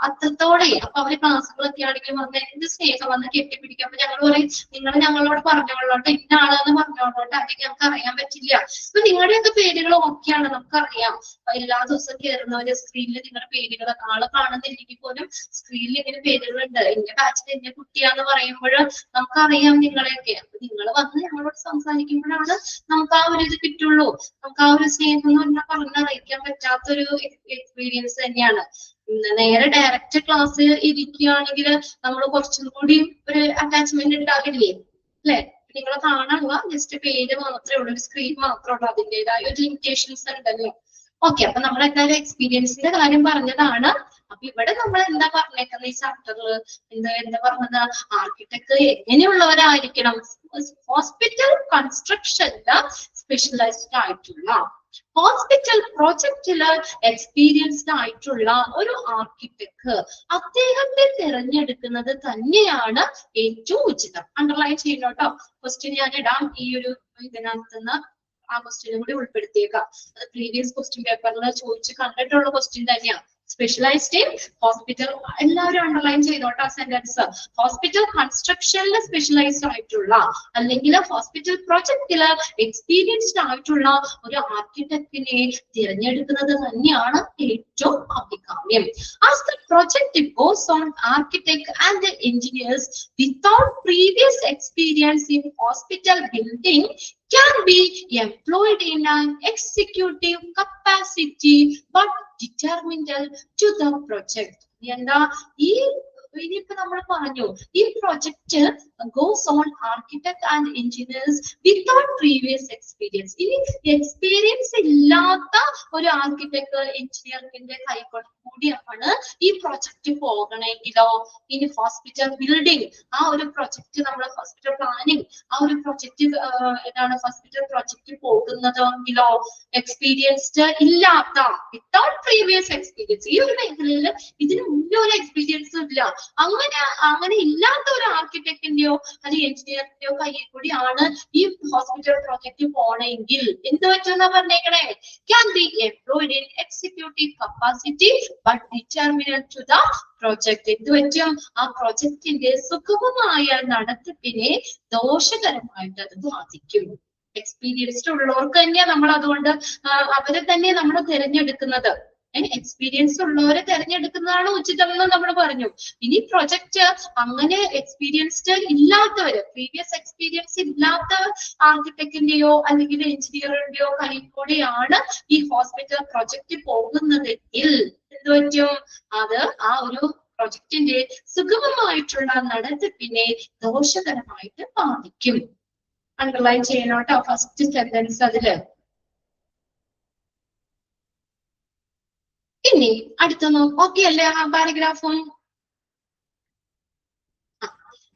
അത്രത്തോടെ. അപ്പൊ അവര് ക്ലാസ്സുകളൊക്കെ ആണെങ്കിൽ വന്ന് എന്ത് സ്നേഹം വന്ന് കെട്ടിപ്പിടിക്കും. അപ്പൊ ഞങ്ങൾ പറയും നിങ്ങൾ ഞങ്ങളോട് പറഞ്ഞോളോട്ടെ, ഇന്ന ആളെന്ന് പറഞ്ഞോളോട്ടെ, അല്ലെങ്കിൽ ഞങ്ങൾക്ക് അറിയാൻ പറ്റില്ല. അപ്പൊ നിങ്ങളുടെയൊക്കെ പേരുകൾ ഓക്കെയാണ്, നമുക്കറിയാം. എല്ലാ ദിവസവും കയറുന്നവര് സ്ക്രീനിൽ നിങ്ങളുടെ പേരുകൾ ആള് കാണുന്നില്ലെങ്കിൽ പോലും സ്ക്രീനിൽ ഇങ്ങനെ പേരുകളുണ്ട്. ഇന്ന ബാച്ചിൽ ഇന്ന കുട്ടിയാന്ന് പറയുമ്പോൾ നമുക്കറിയാം നിങ്ങളെയൊക്കെ. അപ്പൊ നിങ്ങൾ വന്ന് ഞങ്ങളോട് സംസാരിക്കുമ്പോഴാണ് നമുക്ക് ആ ഒരു ഇത് കിട്ടുള്ളൂ. നമുക്ക് ആ ഒരു സ്നേഹം എന്ന് പറഞ്ഞാൽ പറഞ്ഞറിയിക്കാൻ പറ്റാത്തൊരു എക്സ്പീരിയൻസ് തന്നെയാണ്. നേരെ ഡയറക്റ്റ് ക്ലാസ് ഇരിക്കുകയാണെങ്കിൽ നമ്മൾ കുറച്ചും കൂടി ഒരു അറ്റാച്ച്മെന്റ് ഉണ്ടാകില്ലേ അല്ലെ? നിങ്ങളെ കാണാനുള്ള ജസ്റ്റ് പേര് മാത്രമേ ഉള്ളൂ, ഒരു സ്ക്രീൻ മാത്രമേ ഉള്ളൂ. അതിൻ്റെതായ ഒരു ലിമിറ്റേഷൻസ് ഉണ്ടല്ലോ. ഓക്കെ, അപ്പൊ നമ്മൾ എന്തായാലും എക്സ്പീരിയൻസിന്റെ കാര്യം പറഞ്ഞതാണ്. അപ്പൊ ഇവിടെ നമ്മൾ എന്താ പറഞ്ഞേക്കുന്നത് ഈ ചാപ്റ്ററിൽ എന്താ പറഞ്ഞത്? ആർക്കിടെക്ട് എങ്ങനെയുള്ളവരായിരിക്കണം? ഹോസ്പിറ്റൽ കൺസ്ട്രക്ഷനില് സ്പെഷ്യലൈസ്ഡ് ആയിട്ടുള്ള, ഹോസ്പിറ്റൽ പ്രോജക്റ്റില് എക്സ്പീരിയൻസ്ഡ് ആയിട്ടുള്ള ഒരു ആർക്കിടെക്ട് അദ്ദേഹത്തെ തിരഞ്ഞെടുക്കുന്നത് തന്നെയാണ് ഏറ്റവും ഉചിതം. അണ്ടർലൈൻ ചെയ്യണം കേട്ടോ. ക്വസ്റ്റ്യൻ ഞാൻ ഇടാം ഈ ഒരു ഇതിനകത്തുനിന്ന്. ആ ക്വസ്റ്റ്യനും കൂടി ഉൾപ്പെടുത്തിയേക്കാം. അത് പ്രീവിയസ് ക്വസ്റ്റ്യൻ പേപ്പറിൽ ചോദിച്ച് കണ്ടിട്ടുള്ള ക്വസ്റ്റ്യൻ തന്നെയാണ്. സ്പെഷ്യലൈസ്ഡ് ഇൻ ഹോസ്പിറ്റൽ, എല്ലാവരും അണ്ടർലൈൻ ചെയ്തോട്ടോ സെന്റൻസ്. ഹോസ്പിറ്റൽ കൺസ്ട്രക്ഷനിൽ സ്പെഷ്യലൈസ്ഡ് ആയിട്ടുള്ള അല്ലെങ്കിൽ ഹോസ്പിറ്റൽ പ്രൊജക്റ്റില് എക്സ്പീരിയൻസ്ഡ് ആയിട്ടുള്ള ഒരു ആർക്കിടെക്റ്റിനെ തിരഞ്ഞെടുക്കുന്നത് തന്നെയാണ് ഏറ്റവും അഭികാമ്യം. As the project goes on, architect and the engineers without previous experience in hospital building can be employed in an executive capacity but detrimental to the project. എന്താ ഈ ഇനിയിപ്പോ നമ്മൾ പറഞ്ഞു ഈ project goes on architect and engineers without previous experience. ഇനി experience ഇല്ലാത്ത ഒരു architect എഞ്ചിനീയറിന്റെ കൈകൊണ്ട് കൂടിയാണ് ഈ പ്രൊജക്ട് പോകണമെങ്കിലോ, ഇനി ഹോസ്പിറ്റൽ ബിൽഡിംഗ് ആ ഒരു പ്രൊജക്ട് നമ്മൾ ഹോസ്പിറ്റൽ പ്ലാനിങ് ആ ഒരു പ്രൊജക്ട് എന്താണ് ഹോസ്പിറ്റൽ പ്രൊജക്ട് പോകുന്നതെങ്കിലോ എക്സ്പീരിയൻസ്ഡ് ഇല്ലാത്ത വിത്തൗട്ട് പ്രീവിയസ് എക്സ്പീരിയൻസ്, ഈ ഒരു മേഖലയിൽ ഇതിന് മുന്നേ ഒരു എക്സ്പീരിയൻസും ഇല്ല, അങ്ങനെ ഇല്ലാത്ത ഒരു ആർക്കിടെക്റ്റിന്റെയോ അല്ലെങ്കിൽ എഞ്ചിനീയറിന്റെയോ കയ്യിൽ കൂടിയാണ് ഈ ഹോസ്പിറ്റൽ പ്രോജക്റ്റ് പോണെങ്കിൽ എന്ത് പറ്റുമെന്നാ പറഞ്ഞേക്കണേ? Can be employed in executive capacity but detrimental to the project. എന്ത് പറ്റും? ആ പ്രോജക്റ്റിന്റെ സുഗമമായ നടത്തിപ്പിനെ ദോഷകരമായിട്ട് അത് ബാധിക്കും. എക്സ്പീരിയൻസ്ഡ് ഉള്ളവർക്ക് തന്നെയാ നമ്മൾ അതുകൊണ്ട് അവരെ തന്നെ നമ്മൾ തിരഞ്ഞെടുക്കുന്നത്. എക്സ്പീരിയൻസ് ഉള്ളവരെ തിരഞ്ഞെടുക്കുന്നതാണ് ഉചിതം എന്ന് നമ്മൾ പറഞ്ഞു. ഇനി പ്രൊജക്ട് അങ്ങനെ എക്സ്പീരിയൻസ്ഡ് ഇല്ലാത്തവര്, പ്രീവിയസ് എക്സ്പീരിയൻസ് ഇല്ലാത്ത ആർക്കിടെക്റ്റിന്റെയോ അല്ലെങ്കിൽ എഞ്ചിനീയറിന്റെയോ കയ്യിൽ കൂടെയാണ് ഈ ഹോസ്പിറ്റൽ പ്രൊജക്ട് പോകുന്നതെങ്കിൽ എന്ത് പറ്റും? അത് ആ ഒരു പ്രൊജക്ടിന്റെ സുഗമമായിട്ടുള്ള നടത്തിപ്പിനെ ദോഷകരമായിട്ട് ബാധിക്കും. അണ്ടർലൈൻ ചെയ്യണം കേട്ടോ ഫസ്റ്റ് സെന്റൻസ് അതില്. ഇനി അടുത്ത ഓക്കെ അല്ലേ ആ പാരഗ്രാഫും?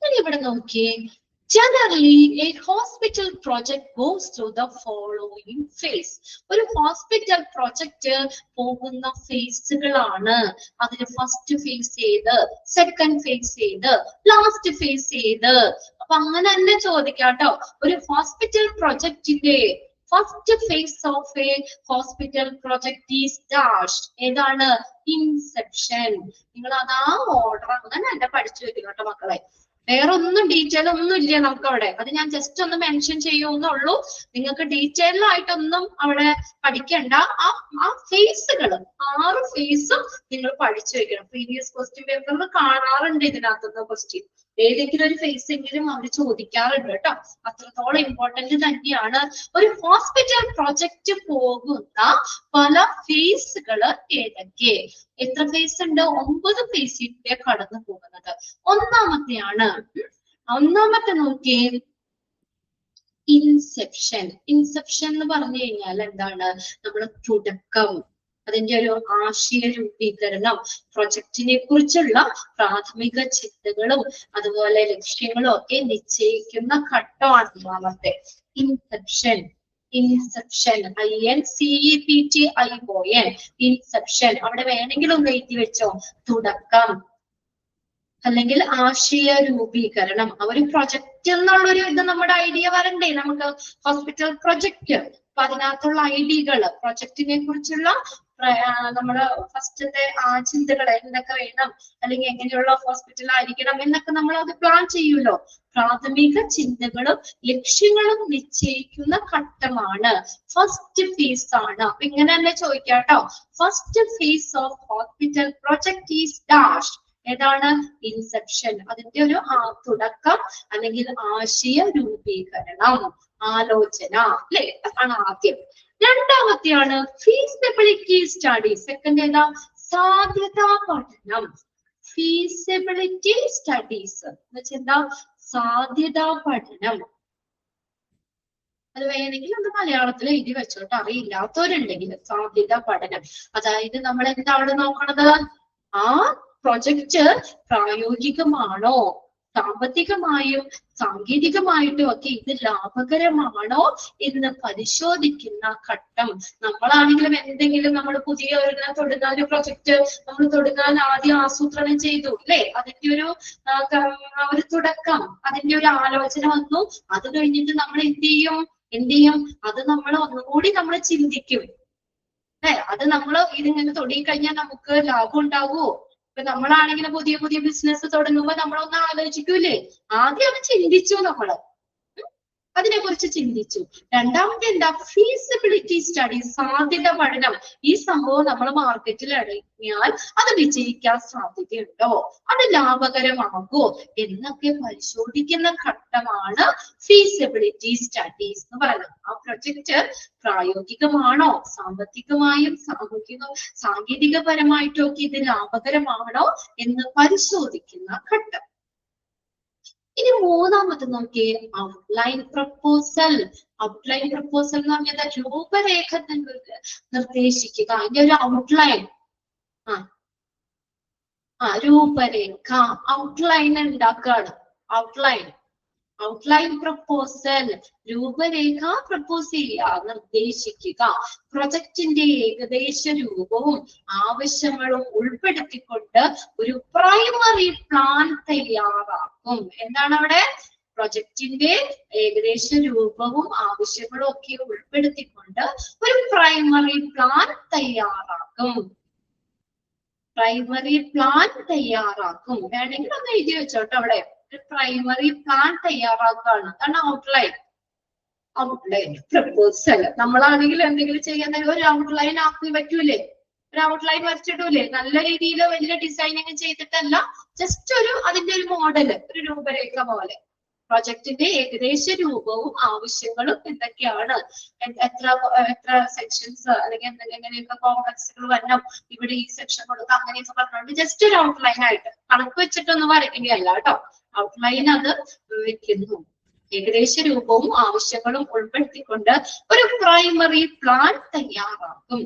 ഇനി ഇവിടെ നോക്കിയേ. Generally, a hospital project goes through the following phase. ഒരു ഹോസ്പിറ്റൽ പ്രൊജക്ട് പോകുന്ന ഫേസുകളാണ്. അതിന് ഫസ്റ്റ് ഫേസ് ഏത്, സെക്കൻഡ് ഫേസ് ഏത്, ലാസ്റ്റ് ഫേസ് ഏത്? അപ്പൊ അങ്ങനെ തന്നെ ചോദിക്കാട്ടോ. ഒരു ഹോസ്പിറ്റൽ പ്രൊജക്ടിന്റെ first phase of a hospital project is dash. ഏതാണ്? ഇൻസെപ്ഷൻ. നിങ്ങൾ അതാ ഓർഡർ അങ്ങനെ തന്നെ പഠിച്ചു വെക്കണം കേട്ടോ മക്കളെ. വേറെ ഒന്നും ഡീറ്റെയിൽ ഒന്നും ഇല്ല നമുക്ക് അവിടെ. അത് ഞാൻ ജസ്റ്റ് ഒന്ന് മെൻഷൻ ചെയ്യുന്നുള്ളൂ. നിങ്ങൾക്ക് ഡീറ്റെയിൽ ആയിട്ടൊന്നും അവിടെ പഠിക്കണ്ട. ആ ഫേസുകൾ 6 ഫേസും നിങ്ങൾ പഠിച്ചു വെക്കണം. പ്രീവിയസ് ക്വസ്റ്റ്യൻ പേപ്പറിൽ കാണാറുണ്ട് ഇതിനകത്തുനിന്ന് ക്വസ്റ്റ്യൻ. ഏതെങ്കിലും ഒരു ഫേസ് എങ്കിലും അവർ ചോദിക്കാറുണ്ട് കേട്ടോ. അത്രത്തോളം ഇമ്പോർട്ടന്റ് തന്നെയാണ്. ഒരു ഹോസ്പിറ്റൽ പ്രൊജക്ട് പോകുന്ന പല ഫേസുകൾ ഏതൊക്കെ? എത്ര ഫേസ് ഉണ്ട്? 9 ഫേസിന്റെ കടന്നു പോകുന്നത്. ഒന്നാമത്തെ നോക്കിയേ, ഇൻസെപ്ഷൻ. ഇൻസെപ്ഷൻ എന്ന് പറഞ്ഞു കഴിഞ്ഞാൽ എന്താണ്? നമ്മുടെ തുടക്കം, അതിന്റെ ഒരു ആശയ രൂപീകരണം, പ്രൊജക്റ്റിനെ കുറിച്ചുള്ള പ്രാഥമിക ചിന്തകളും അതുപോലെ ലക്ഷ്യങ്ങളും ഒക്കെ നിശ്ചയിക്കുന്ന ഘട്ടമാണ് ഒന്നാമത്തെ ഇൻസെപ്ഷൻ. Inception INCEPTION inception. അവിടെ വേണമെങ്കിൽ ഒന്ന് എഴുതി വെച്ചോ, തുടക്കം അല്ലെങ്കിൽ ആശയ രൂപീകരണം. ഒരു പ്രൊജക്ട് എന്നുള്ളൊരു ഇത് നമ്മുടെ ഐഡിയ വരണ്ടേ നമുക്ക് ഹോസ്പിറ്റൽ പ്രൊജക്ട്. അപ്പൊ അതിനകത്തുള്ള ഐഡിയകള്, പ്രൊജക്റ്റിനെ കുറിച്ചുള്ള നമ്മുടെ ഫസ്റ്റത്തെ ചിന്തകൾ എന്തൊക്കെ വേണം, അല്ലെങ്കിൽ എങ്ങനെയുള്ള ഹോസ്പിറ്റൽ ആയിരിക്കണം എന്നൊക്കെ നമ്മൾ അത് പ്ലാൻ ചെയ്യുമല്ലോ. പ്രാഥമിക ചിന്തകളും ലക്ഷ്യങ്ങളും നിശ്ചയിക്കുന്ന ഘട്ടമാണ് ഫസ്റ്റ് ഫേസ് ആണ്. അപ്പൊ ഇങ്ങനെ തന്നെ ചോദിക്കാട്ടോ. First phase of hospital project is dash. ഏതാണ്? ഇൻസെപ്ഷൻ. അതിന്റെ ഒരു തുടക്കം അല്ലെങ്കിൽ ആശയ രൂപീകരണം, ആലോചന അല്ലെ? അതാണ് ആദ്യം. രണ്ടാമത്തെയാണ് ഫീസിബിലിറ്റി സ്റ്റഡി. സെക്കൻഡ് ഏതാ? സാധ്യതാ പഠനം. ഫീസിബിലിറ്റി സ്റ്റഡീസ് എന്ന് വെച്ചാൽ എന്താ? സാധ്യതാ പഠനം. അത് വേണമെങ്കിൽ ഒന്ന് മലയാളത്തിൽ എഴുതി വെച്ചോട്ട്, അറിയില്ലാത്തവരുണ്ടെങ്കിൽ. സാധ്യതാ പഠനം അതായത് നമ്മൾ എന്താണ് നോക്കണത്? ആ പ്രൊജക്ട് പ്രായോഗികമാണോ, സാമ്പത്തികമായും സാങ്കേതികമായിട്ടും ഒക്കെ ഇത് ലാഭകരമാണോ എന്ന് പരിശോധിക്കുന്ന ഘട്ടം. നമ്മളാണെങ്കിലും എന്തെങ്കിലും നമ്മൾ പുതിയ തുടങ്ങാൻ ഒരു പ്രൊജക്ട് നമ്മൾ തുടങ്ങാൻ ആദ്യം ആസൂത്രണം ചെയ്തു അല്ലെ? അതിന്റെ ഒരു തുടക്കം, അതിന്റെ ഒരു ആലോചന വന്നു. അത് കഴിഞ്ഞിട്ട് നമ്മൾ എന്ത് ചെയ്യും? അത് നമ്മൾ ഒന്നുകൂടി നമ്മൾ ചിന്തിക്കും അല്ലെ? അത് നമ്മൾ ഇതിങ്ങനെ തുടങ്ങിക്കഴിഞ്ഞാൽ നമുക്ക് ലാഭം ഉണ്ടാവുമോ? ഇപ്പൊ നമ്മളാണെങ്കിലും പുതിയ പുതിയ ബിസിനസ് തുടങ്ങുമ്പോ നമ്മളൊന്ന് ആലോചിക്കൂലേ? ആദ്യം അത് ചിന്തിച്ചു, നമ്മള് അതിനെ കുറിച്ച് ചിന്തിച്ചു. രണ്ടാമത്തെ എന്താ? ഫീസിബിലിറ്റി സ്റ്റഡി, സാധ്യത പഠനം. ഈ സംഭവം നമ്മൾ മാർക്കറ്റിൽ ഇറങ്ങിയാൽ അത് വിജയിക്കാൻ സാധ്യതയുണ്ടോ, അത് ലാഭകരമാകുമോ എന്നൊക്കെ പരിശോധിക്കുന്ന ഘട്ടമാണ് ഫീസിബിലിറ്റി സ്റ്റഡീസ് എന്ന് പറയുന്നത്. ആ പ്രൊജക്ട് പ്രായോഗികമാണോ, സാമ്പത്തികമായും സാങ്കേതികപരമായിട്ടും ഒക്കെ ഇത് ലാഭകരമാണോ എന്ന് പരിശോധിക്കുന്ന ഘട്ടം. ഇനി മൂന്നാമത്തെ നോക്കിയേ, ഔട്ട്ലൈൻ പ്രപ്പോസൽ. ഔട്ട്ലൈൻ പ്രപ്പോസൽ എന്ന് പറഞ്ഞാൽ രൂപരേഖ നിർദ്ദേശിക്കുക. അതിന്റെ ഒരു ഔട്ട്ലൈൻ, രൂപരേഖ, ഔട്ട്ലൈൻ ഉണ്ടാക്കുകയാണ്. ഔട്ട്ലൈൻ ഔട്ട്ലൈൻ പ്രപ്പോസൽ, രൂപരേഖ പ്രപ്പോസ് ചെയ്യുക, നിർദ്ദേശിക്കുക. പ്രൊജക്ടിന്റെ ഏകദേശ രൂപവും ആവശ്യങ്ങളും ഉൾപ്പെടുത്തിക്കൊണ്ട് ഒരു പ്രൈമറി പ്ലാൻ തയ്യാറാക്കും. എന്താണ് അവിടെ? പ്രൊജക്ടിന്റെ ഏകദേശ രൂപവും ആവശ്യങ്ങളും ഒക്കെ ഉൾപ്പെടുത്തിക്കൊണ്ട് ഒരു പ്രൈമറി പ്ലാൻ തയ്യാറാക്കും. പ്രൈമറി പ്ലാൻ തയ്യാറാക്കും. വേണമെങ്കിൽ ഒന്ന് എഴുതി വെച്ചോട്ടോ അവിടെ. ഒരു പ്രൈമറി പ്ലാൻ തയ്യാറാക്കുകയാണ്. അതാണ് ഔട്ട്ലൈൻ. Outline proposal. നമ്മളാണെങ്കിൽ എന്തെങ്കിലും ചെയ്യാൻ ഒരു ഔട്ട്ലൈൻ ആക്കി വെക്കൂലേ? ഒരു ഔട്ട്ലൈൻ വരച്ചിടൂലേ? നല്ല രീതിയിൽ വലിയ ഡിസൈനിങ് ചെയ്തിട്ടല്ല, ജസ്റ്റ് ഒരു അതിന്റെ ഒരു മോഡല്, ഒരു രൂപരേഖ പോലെ. പ്രൊജക്ടിന്റെ ഏകദേശ രൂപവും ആവശ്യങ്ങളും എന്തൊക്കെയാണ്, എത്ര സെക്ഷൻസ് അല്ലെങ്കിൽ എങ്ങനെയൊക്കെ കോംപ്ലക്സുകൾ വരണം, ഇവിടെ ഈ സെക്ഷൻ കൊടുക്കുക, അങ്ങനെയൊക്കെ പറഞ്ഞുകൊണ്ട് ജസ്റ്റ് ഒരു ഔട്ട്ലൈൻ ആയിട്ട് കണക്ക് വെച്ചിട്ടൊന്നും വരയ്ക്കുകയല്ല കേട്ടോ. ഔട്ട്ലൈൻ അത് വെക്കുന്നു. ഏകദേശ രൂപവും ആവശ്യങ്ങളും ഉൾപ്പെടുത്തിക്കൊണ്ട് ഒരു പ്രൈമറി പ്ലാൻ തയ്യാറാക്കും.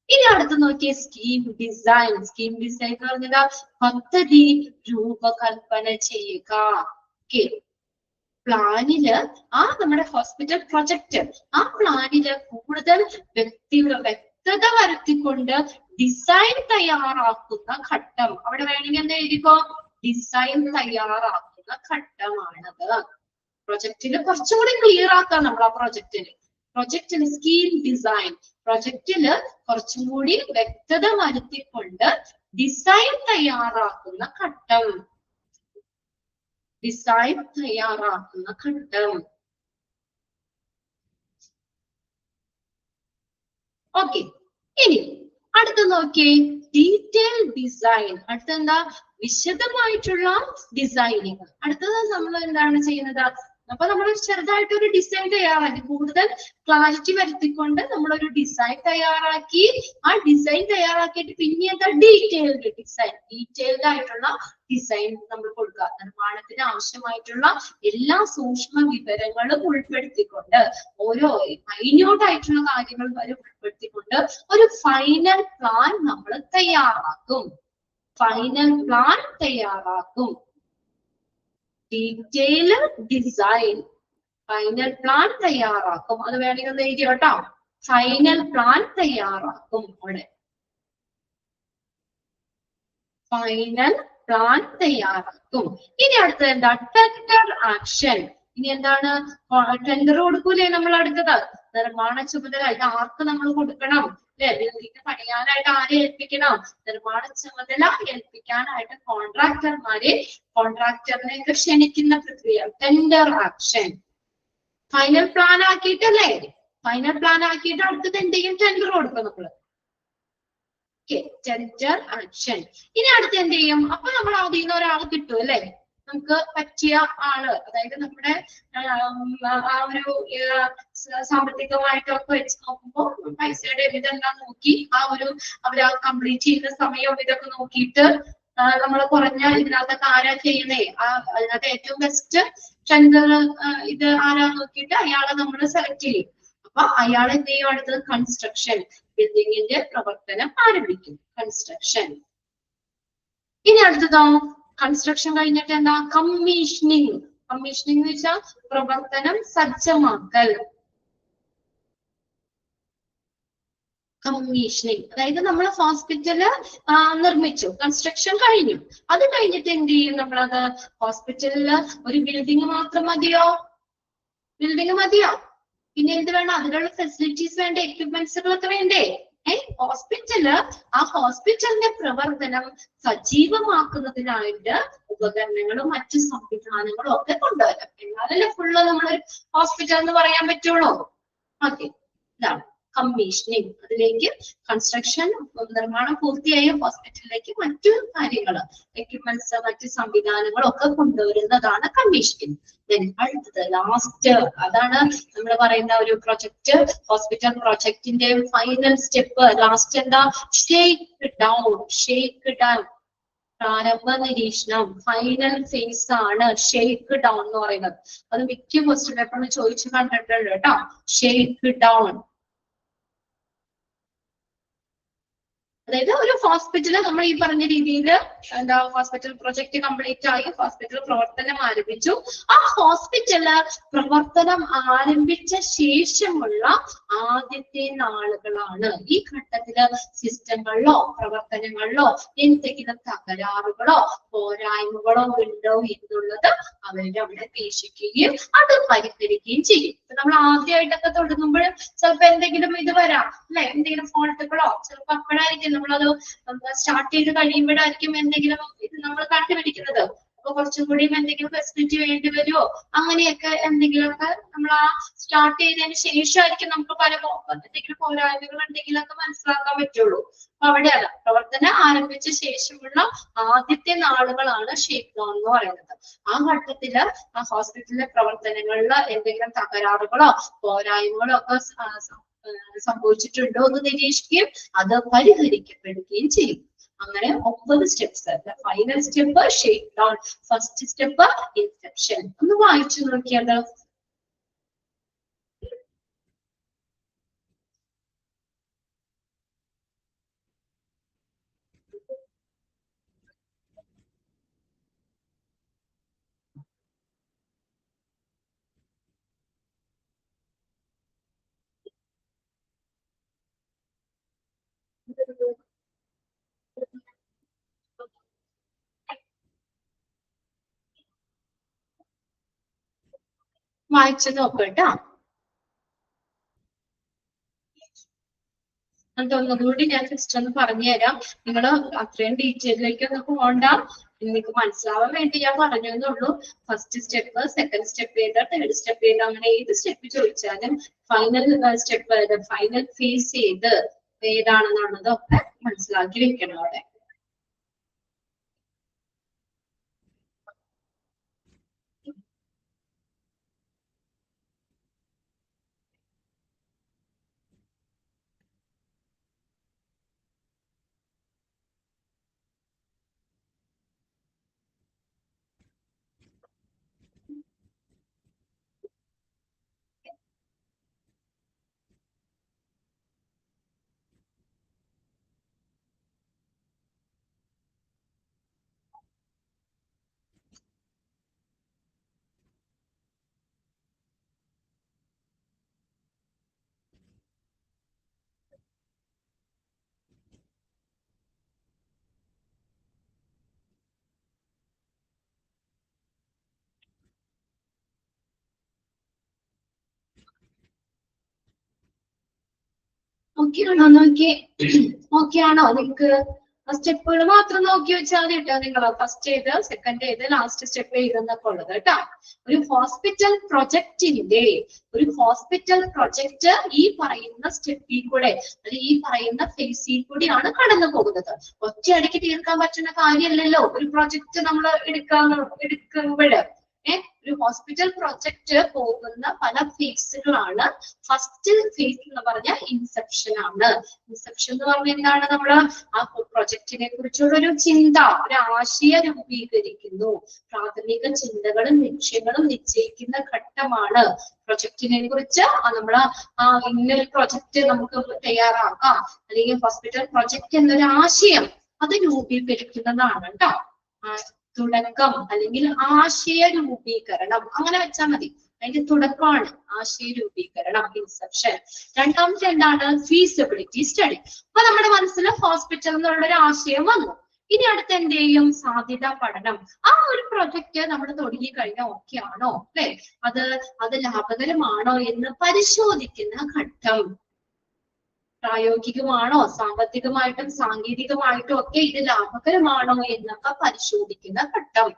ഇനി അടുത്ത് നോക്കിയ സ്കീം ഡിസൈൻ. സ്കീം ഡിസൈൻ എന്ന് പറഞ്ഞാൽ പദ്ധതി രൂപകൽപ്പന ചെയ്യുക. ഓക്കെ, പ്ലാനില് നമ്മുടെ ഹോസ്പിറ്റൽ പ്രൊജക്ട്, ആ പ്ലാനില് കൂടുതൽ വ്യക്തത വരുത്തിക്കൊണ്ട് ഡിസൈൻ തയ്യാറാക്കുന്ന ഘട്ടം. അവിടെ വേണമെങ്കിൽ എന്താ എഴുതിക്കോ? ഡിസൈൻ തയ്യാറാക്കുന്ന ഘട്ടമാണത്. പ്രൊജക്റ്റില് കുറച്ചും കൂടി ക്ലിയർ ആക്കാം നമ്മൾ ആ പ്രൊജക്റ്റില് സ്കീം ഡിസൈൻ. പ്രൊജക്റ്റില് കുറച്ചും കൂടി വ്യക്തത വരുത്തിക്കൊണ്ട് ഡിസൈൻ തയ്യാറാക്കുന്ന ഘട്ടം. ഡിസൈൻ തയ്യാറാക്കുന്ന ഘട്ടം. ഓക്കെ, ഇനി അടുത്ത നോക്കിയേ, ഡീറ്റെയിൽ ഡിസൈൻ. അടുത്തെന്താ? വിശദമായിട്ടുള്ള ഡിസൈനിങ്. അടുത്തത് നമ്മൾ എന്താണ് ചെയ്യുന്നത്? അപ്പൊ നമ്മൾ ചെറുതായിട്ടൊരു ഡിസൈൻ തയ്യാറാക്കി, കൂടുതൽ ക്ലാരിറ്റി വരുത്തിക്കൊണ്ട് നമ്മളൊരു ഡിസൈൻ തയ്യാറാക്കി. ആ ഡിസൈൻ തയ്യാറാക്കിയിട്ട് പിന്നെ എന്താ? Detailed design. ഡീറ്റെയിൽഡ് ആയിട്ടുള്ള ഡിസൈൻ നമ്മൾ കൊടുക്കുക. നിർമ്മാണത്തിന് ആവശ്യമായിട്ടുള്ള എല്ലാ സൂക്ഷ്മ വിവരങ്ങളും ഉൾപ്പെടുത്തിക്കൊണ്ട്, ഓരോ മൈന്യൂട്ട് ആയിട്ടുള്ള കാര്യങ്ങൾ വരെ ഉൾപ്പെടുത്തിക്കൊണ്ട് ഒരു ഫൈനൽ പ്ലാൻ നമ്മൾ തയ്യാറാക്കും. ഫൈനൽ പ്ലാൻ തയ്യാറാക്കും. ഡീറ്റെയിൽ ഡിസൈൻ, ഫൈനൽ പ്ലാൻ തയ്യാറാക്കും. അത് വേണമെങ്കിൽ ഒന്ന് എഴുതി കേട്ടോ. ഫൈനൽ പ്ലാൻ തയ്യാറാക്കും. അവിടെ ഫൈനൽ പ്ലാൻ തയ്യാറാക്കും. ഇനി അടുത്തത് എന്താ? Tender action. ഇനി എന്താണ്? ടെൻഡർ കൊടുക്കൂലേ നമ്മൾ അടുത്തത്? നിർമ്മാണ ചുമതല ഇത് ആർക്ക് നമ്മൾ കൊടുക്കണം? അല്ലെ, ബിൽഡിംഗ് പണിയാനായിട്ട് ആരെ ഏൽപ്പിക്കണം? നിർമ്മാണ ചുമതല ഏൽപ്പിക്കാനായിട്ട് കോൺട്രാക്ടറിനെ ക്ഷണിക്കുന്ന പ്രക്രിയ ടെൻഡർ ആക്ഷൻ. ഫൈനൽ പ്ലാൻ ആക്കിയിട്ടല്ലേ? ഫൈനൽ പ്ലാൻ ആക്കിയിട്ട് അടുത്തത് എന്ത് ചെയ്യും? ടെൻഡർ കൊടുക്കും നമ്മള്. Tender action. ഇനി അടുത്ത് എന്ത് ചെയ്യും? അപ്പൊ നമ്മൾ അതിൽ നിന്ന് ഒരാൾ കിട്ടും അല്ലെ? നമുക്ക് പറ്റിയ ആള്, അതായത് നമ്മുടെ ആ ഒരു സാമ്പത്തികമായിട്ടൊക്കെ വെച്ച് നോക്കുമ്പോൾ പൈസയുടെ ഇതെല്ലാം നോക്കി അവര് കംപ്ലീറ്റ് ചെയ്യുന്ന സമയം ഇതൊക്കെ നോക്കിയിട്ട് നമ്മൾ കുറഞ്ഞ ഇതിനകത്തൊക്കെ ആരാ ചെയ്യുന്നേ, അതിനകത്ത് ഏറ്റവും ബെസ്റ്റ് ടെൻഡർ ഇത് ആരാ നോക്കിയിട്ട് അയാളെ നമ്മൾ സെലക്ട് ചെയ്യും. അപ്പൊ അയാൾ എന്ത് ചെയ്യും? അടുത്തത് കൺസ്ട്രക്ഷൻ, ബിൽഡിങ്ങിന്റെ പ്രവർത്തനം ആരംഭിക്കും. കൺസ്ട്രക്ഷൻ. ഇനി അടുത്തതോ? കൺസ്ട്രക്ഷൻ കഴിഞ്ഞിട്ട് എന്താ? കമ്മീഷനിങ്. കമ്മീഷനിങ് എന്ന് വെച്ചാൽ പ്രവർത്തനം സജ്ജമാക്കൽ. കമ്മീഷനിങ് അതായത് നമ്മൾ ഹോസ്പിറ്റല് നിർമ്മിച്ചു, കൺസ്ട്രക്ഷൻ കഴിഞ്ഞു. അത് കഴിഞ്ഞിട്ട് എന്ത് ചെയ്യും നമ്മളത്? ഹോസ്പിറ്റലില് ഒരു ബിൽഡിംഗ് മാത്രം മതിയോ? ബിൽഡിംഗ് മതിയോ? പിന്നെ എന്ത് വേണം? അതിനുള്ള ഫെസിലിറ്റീസ് വേണ്ടേ? എക്യുപ്മെന്റ്സുകളൊക്കെ വേണ്ടേ? ആ ഹോസ്പിറ്റലിന്റെ പ്രവർത്തനം സജീവമാക്കുന്നതിനായിട്ട് ഉപകരണങ്ങളും മറ്റു സംവിധാനങ്ങളും ഒക്കെ കൊണ്ടുവരാം. എന്നാലല്ലേ ഫുള്ള് നമ്മളൊരു ഹോസ്പിറ്റൽ എന്ന് പറയാൻ പറ്റുള്ളൂ. ഓക്കെ, ഇതാണ് കമ്മീഷനിങ്. അതിലേക്ക് കൺസ്ട്രക്ഷൻ, നിർമ്മാണം പൂർത്തിയായ ഹോസ്പിറ്റലിലേക്ക് മറ്റു കാര്യങ്ങൾ, എക്യുപ്മെന്റ്സ്, മറ്റു സംവിധാനങ്ങളും ഒക്കെ കൊണ്ടുവരുന്നതാണ് കമ്മീഷനിങ്. അടുത്തത് ലാസ്റ്റ്, അതാണ് നമ്മൾ പറയുന്ന ഒരു പ്രൊജക്ട്, ഹോസ്പിറ്റൽ പ്രൊജക്ടിന്റെ ഫൈനൽ സ്റ്റെപ്പ്. ലാസ്റ്റ് എന്താ? Shake down. ഷേക്ക് ഡൗൺ, പ്രാരംഭ നിരീക്ഷണം, ഫൈനൽ ഫേസ് ആണ് ഷേക്ക് ഡൗൺ എന്ന് പറയുന്നത്. അത് മിക്ക ക്വസ്റ്റ്യൻ പേപ്പറിൽ ചോദിച്ചു കണ്ടിട്ടുണ്ട് കേട്ടോ. Shake down. അതായത് ഒരു ഹോസ്പിറ്റല് നമ്മൾ ഈ പറഞ്ഞ രീതിയിൽ എന്താ ഹോസ്പിറ്റൽ പ്രൊജക്ട് കംപ്ലീറ്റ് ആയി, ഹോസ്പിറ്റൽ പ്രവർത്തനം ആരംഭിച്ചു. ആ ഹോസ്പിറ്റല് പ്രവർത്തനം ആരംഭിച്ച ശേഷമുള്ള ആദ്യത്തെ നാളുകളാണ്. ഈ ഘട്ടത്തില് സിസ്റ്റങ്ങളിലോ പ്രവർത്തനങ്ങളിലോ എന്തെങ്കിലും തകരാറുകളോ പോരായ്മകളോ ഉണ്ടോ എന്നുള്ളത് അവരുടെ അവിടെ വീക്ഷിക്കുകയും അത് പരിഹരിക്കുകയും ചെയ്യും. നമ്മൾ ആദ്യമായിട്ടൊക്കെ തുടങ്ങുമ്പോൾ ചിലപ്പോ എന്തെങ്കിലും ഇത് വരാം അല്ലെ, എന്തെങ്കിലും ഫോൾട്ടുകളോ ചിലപ്പോ അപ്പോഴായിരിക്കും നമ്മളത് സ്റ്റാർട്ട് ചെയ്ത് കഴിയുമ്പോഴായിരിക്കും എന്തെങ്കിലും ഇത് നമ്മൾ കണ്ടുപിടിക്കുന്നത്. അപ്പൊ കുറച്ചും കൂടി എന്തെങ്കിലും ഫെസിലിറ്റി വേണ്ടി വരുമോ അങ്ങനെയൊക്കെ എന്തെങ്കിലുമൊക്കെ നമ്മൾ ആ സ്റ്റാർട്ട് ചെയ്തതിന് ശേഷമായിരിക്കും നമുക്ക് പല എന്തെങ്കിലും പോരായ്മകൾ എന്തെങ്കിലുമൊക്കെ മനസ്സിലാക്കാൻ പറ്റുള്ളൂ. അപ്പൊ അവിടെയാണ് പ്രവർത്തനം ആരംഭിച്ച ശേഷമുള്ള ആദ്യത്തെ നാളുകളാണ് ഷേക്ക് ഡൗൺ എന്ന് പറയുന്നത്. ആ ഘട്ടത്തില് ആ ഹോസ്പിറ്റലിലെ പ്രവർത്തനങ്ങളിൽ എന്തെങ്കിലും തകരാറുകളോ പോരായ്മകളോ ഒക്കെ സംഭവിച്ചിട്ടുണ്ടോ എന്ന് നിരീക്ഷിക്കുകയും അത് പരിഹരിക്കപ്പെടുകയും ചെയ്യും. അങ്ങനെ 9 steps. Final step shake down, first step inception. ഒന്ന് വായിച്ചു നോക്കിയത്. വായിച്ചു നോക്കട്ടോ. ഒന്നുകൂടി ഞാൻ ജസ്റ്റ് ഒന്ന് പറഞ്ഞു തരാം. നിങ്ങൾ അത്രയും ഡീറ്റെയിലേക്ക് ഒന്ന് പോകണ്ട, നിങ്ങൾക്ക് മനസ്സിലാവാൻ വേണ്ടി ഞാൻ പറഞ്ഞു എന്നുള്ളൂ. ഫസ്റ്റ് സ്റ്റെപ്പ്, സെക്കൻഡ് സ്റ്റെപ്പ് ഏതാ, തേർഡ് സ്റ്റെപ്പ് ഏതാ, അങ്ങനെ ഏത് സ്റ്റെപ്പ് ചോദിച്ചാലും ഫൈനൽ സ്റ്റെപ്പ് ഏത്, ഫൈനൽ ഫേസ് ഏത് ഏതാണെന്നുള്ളതൊക്കെ മനസ്സിലാക്കി വെക്കണം അവിടെ. ഓക്കെ ആണോ നോക്കി? ഓക്കെ ആണോ നിങ്ങൾക്ക്? സ്റ്റെപ്പുകൾ മാത്രം നോക്കി വെച്ചാൽ മതി കേട്ടോ. നിങ്ങൾ ഫസ്റ്റ് ഏത്, സെക്കൻഡ് ഏത്, ലാസ്റ്റ് സ്റ്റെപ്പ് ഏതെന്നൊക്കെ ഉള്ളത് കേട്ടോ. ഒരു ഹോസ്പിറ്റൽ പ്രൊജക്ട് ഈ പറയുന്ന സ്റ്റെപ്പിൽ കൂടെ അല്ലെങ്കിൽ ഈ പറയുന്ന ഫേസിൽ കൂടിയാണ് കടന്നു പോകുന്നത്. ഒറ്റയടിക്ക് തീർക്കാൻ പറ്റുന്ന കാര്യമല്ലല്ലോ ഒരു പ്രൊജക്ട് നമ്മൾ എടുക്കുമ്പോൾ. ഒരു ഹോസ്പിറ്റൽ പ്രൊജക്ട് പോകുന്ന പല ഫേസുകളാണ്. ഫസ്റ്റ് ഫേസ് എന്ന് പറഞ്ഞാൽ ഇൻസെപ്ഷൻ ആണ്. ഇൻസെപ്ഷൻ എന്ന് പറഞ്ഞാൽ എന്താണ്? നമ്മൾ ആ പ്രൊജക്റ്റിനെ കുറിച്ചുള്ള ഒരു ചിന്ത, ഒരു ആശയം രൂപീകരിക്കുന്നു. പ്രാഥമിക ചിന്തകളും ലക്ഷ്യങ്ങളും നിശ്ചയിക്കുന്ന ഘട്ടമാണ് പ്രൊജക്റ്റിനെ കുറിച്ച്. നമ്മൾ ഇന്നൊരു പ്രൊജക്ട് നമുക്ക് തയ്യാറാക്കാം, അല്ലെങ്കിൽ ഹോസ്പിറ്റൽ പ്രൊജക്ട് എന്നൊരു ആശയം അത് രൂപീകരിക്കുന്നതാണ് കേട്ടോ. തുടക്കം അല്ലെങ്കിൽ ആശയ രൂപീകരണം അങ്ങനെ വെച്ചാൽ മതി. അതിന്റെ തുടക്കമാണ് ആശയ രൂപീകരണം, ഇൻസെപ്ഷൻ. രണ്ടാമത്തെ എന്താണ്? Feasibility study. അപ്പൊ നമ്മുടെ മനസ്സിൽ ഹോസ്പിറ്റൽ എന്നുള്ളൊരു ആശയം വന്നു. ഇനി അടുത്ത എന്ത് ചെയ്യും? സാധ്യതാ പഠനം. ആ ഒരു പ്രൊജക്ട് നമ്മൾ തുടങ്ങി കഴിഞ്ഞാൽ ഓക്കെ ആണോ അല്ലെ, അത് ലാഭകരമാണോ എന്ന് പരിശോധിക്കുന്ന ഘട്ടം. പ്രായോഗികമാണോ, സാമ്പത്തികമായിട്ടും സാങ്കേതികമായിട്ടും ഒക്കെ ഇത് ലാഭകരമാണോ എന്നൊക്കെ പരിശോധിക്കുന്ന ഘട്ടം.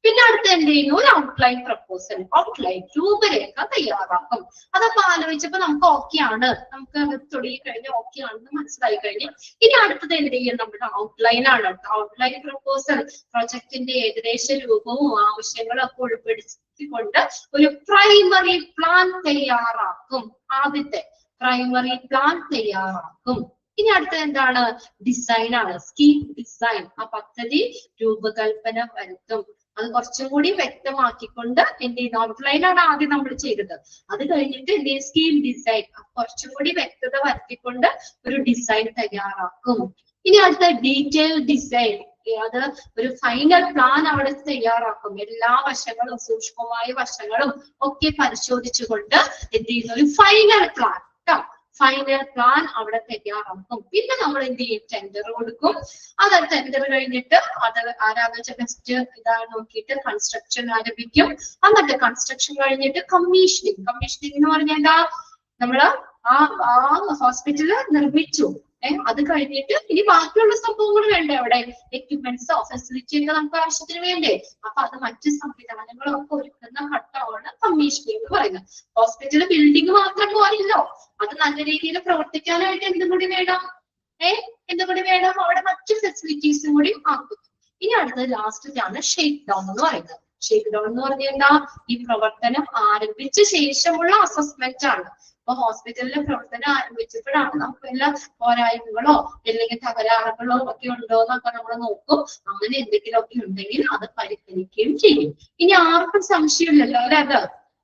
പിന്നെ അടുത്ത് എന്ത് ചെയ്യുന്നു? ഒരു ഔട്ട്ലൈൻ പ്രപ്പോസൽ, ഔട്ട്ലൈൻ രൂപരേഖ തയ്യാറാക്കും. അതൊക്കെ ആലോചിച്ചപ്പോ നമുക്ക് ഓക്കെ ആണ്, നമുക്ക് തുടങ്ങി കഴിഞ്ഞാൽ ഓക്കെ ആണെന്ന് മനസ്സിലായി കഴിഞ്ഞു. ഇനി അടുത്തത് എന്ത് ചെയ്യും? നമ്മുടെ ഔട്ട്ലൈൻ ആണ്. ഔട്ട്ലൈൻ പ്രപ്പോസൽ പ്രൊജക്ടിന്റെ ഏകദേശ രൂപവും ആവശ്യങ്ങളും ഒക്കെ ഉൾപ്പെടുത്തിക്കൊണ്ട് ഒരു പ്രൈമറി പ്ലാൻ തയ്യാറാക്കും. ആദ്യത്തെ പ്രൈമറി പ്ലാൻ തയ്യാറാക്കും. ഇനി അടുത്തത് എന്താണ്? ഡിസൈൻ ആണ്, സ്കീം ഡിസൈൻ. ആ പദ്ധതി രൂപകൽപ്പന വരുത്തും. അത് കുറച്ചും കൂടി വ്യക്തമാക്കിക്കൊണ്ട് എന്ത് ചെയ്യുന്നു? ഔട്ട്ലൈൻ ആണ് ആദ്യം നമ്മൾ ചെയ്തത്. അത് കഴിഞ്ഞിട്ട് എന്ത് ചെയ്യും? Scheme design. കുറച്ചും കൂടി വ്യക്തത വരുത്തിക്കൊണ്ട് ഒരു ഡിസൈൻ തയ്യാറാക്കും. ഇനി അടുത്ത ഡീറ്റെയിൽ ഡിസൈൻ. അത് ഒരു ഫൈനൽ പ്ലാൻ അവിടെ തയ്യാറാക്കും. എല്ലാ വശങ്ങളും സൂക്ഷ്മമായ വശങ്ങളും ഒക്കെ പരിശോധിച്ചുകൊണ്ട് എന്ത് ചെയ്യുന്ന ഒരു ഫൈനൽ പ്ലാൻ ഫൈനൽ പ്ലാൻ അവിടെ തയ്യാറാക്കും. പിന്നെ നമ്മൾ എന്ത് ചെയ്യും? ടെൻഡർ കൊടുക്കും. അത് ടെൻഡർ കഴിഞ്ഞിട്ട് അത് ആരാന്ന് വെച്ചാൽ ബെസ്റ്റ് ഇതാണ് നോക്കിയിട്ട് കൺസ്ട്രക്ഷൻ ആരംഭിക്കും. എന്നിട്ട് കൺസ്ട്രക്ഷൻ കഴിഞ്ഞിട്ട് കമ്മീഷനിങ്. കമ്മീഷനിങ് എന്ന് പറഞ്ഞാൽ എന്താ? നമ്മള് ആ ഹോസ്പിറ്റല് നിർമ്മിച്ചു. അത് കഴിഞ്ഞിട്ട് ഇനി ബാക്കിയുള്ള സംഭവങ്ങൾ വേണ്ടേ? അവിടെ എക്യുപ്മെന്റ്സോ ഫെസിലിറ്റി ഒക്കെ നമുക്ക് ആവശ്യത്തിന് വേണ്ടേ? അപ്പൊ അത് മറ്റു സംവിധാനങ്ങളൊക്കെ ഒരുക്കുന്ന ഘട്ടമാണ് കമ്മീഷനിങ് എന്ന് പറയുന്നത്. ഹോസ്പിറ്റൽ ബിൽഡിംഗ് മാത്രം പോരല്ലോ, അത് നല്ല രീതിയിൽ പ്രവർത്തിക്കാനായിട്ട് എന്തും കൂടി വേണം? എന്തും കൂടി വേണം? അവിടെ മറ്റു ഫെസിലിറ്റീസും കൂടി ആക്കും. ഇനി അടുത്തത് ലാസ്റ്റ് ഷേക്ക് ഡൗൺ എന്ന് പറയുന്നത്. ഷേക്ക് ഡൗൺ എന്ന് പറഞ്ഞാൽ എന്താ? ഈ പ്രവർത്തനം ആരംഭിച്ച ശേഷമുള്ള അസസ്മെന്റ് ആണ്. അപ്പൊ ഹോസ്പിറ്റലിലെ പ്രവർത്തനം ആരംഭിച്ചപ്പോഴാണ് നമുക്ക് എല്ലാ പോരായ്മകളോ അല്ലെങ്കിൽ തകരാറുകളോ ഒക്കെ ഉണ്ടോ എന്നൊക്കെ നമ്മൾ നോക്കും. അങ്ങനെ എന്തെങ്കിലുമൊക്കെ ഉണ്ടെങ്കിൽ അത് പരിഹരിക്കുകയും ചെയ്യും. ഇനി ആർക്കും സംശയമില്ലല്ലോ അല്ലെ? അത്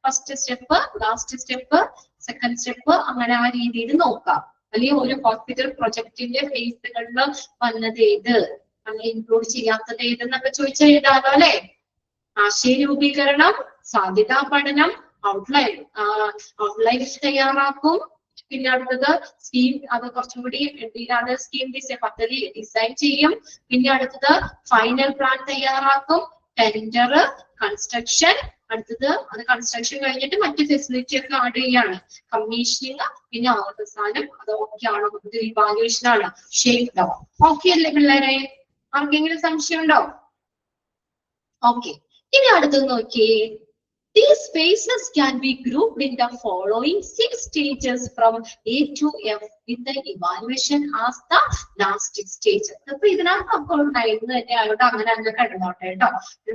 first step, last step, second step, അങ്ങനെ ആ രീതിയിൽ നോക്കാം. അല്ലെങ്കിൽ ഒരു ഹോസ്പിറ്റൽ പ്രൊജക്ടിന്റെ ഫേസുകളിൽ വന്നത് ഏത്, അങ്ങനെ ഇൻക്ലൂഡ് ചെയ്യാത്തത് ഏതെന്നൊക്കെ ചോദിച്ചാൽ എഴുതാലോ അല്ലെ? ആശയ രൂപീകരണം, സാധ്യതാ പഠനം, ഔട്ട്ലൈൻ തയ്യാറാക്കും. പിന്നെ അടുത്തത് സ്കീം, അത് കുറച്ചും കൂടി സ്കീം ഡിസൈൻ, പദ്ധതി ഡിസൈൻ ചെയ്യും. പിന്നെ അടുത്തത് ഫൈനൽ പ്ലാൻ തയ്യാറാക്കും, ടെൻഡർ, കൺസ്ട്രക്ഷൻ. അടുത്തത് അത് കൺസ്ട്രക്ഷൻ കഴിഞ്ഞിട്ട് മറ്റു ഫെസിലിറ്റി ഒക്കെ ആഡ് ചെയ്യാണ്, കമ്മീഷനിങ്. പിന്നെ അവസാനം അത് ഓക്കെ ആണോ, ഇവാലുവേഷൻ ആണ്, ഷേക്ക് ഡൗൺ. ഓക്കെ അല്ലേ പിള്ളേരെ? ആർക്കെങ്കിലും സംശയം ഉണ്ടോ? ഓക്കെ. ഇനി അടുത്തത് നോക്കിയേ. These phases can be grouped in the following 6 stages from A to F, with the evaluation as the last stage. അപ്പൊ ഇതിനകത്ത് നമുക്ക് ഉണ്ടായിരുന്നു തന്നെ ആയോണ്ട് അങ്ങനെ കിടന്നോട്ടെ കേട്ടോ.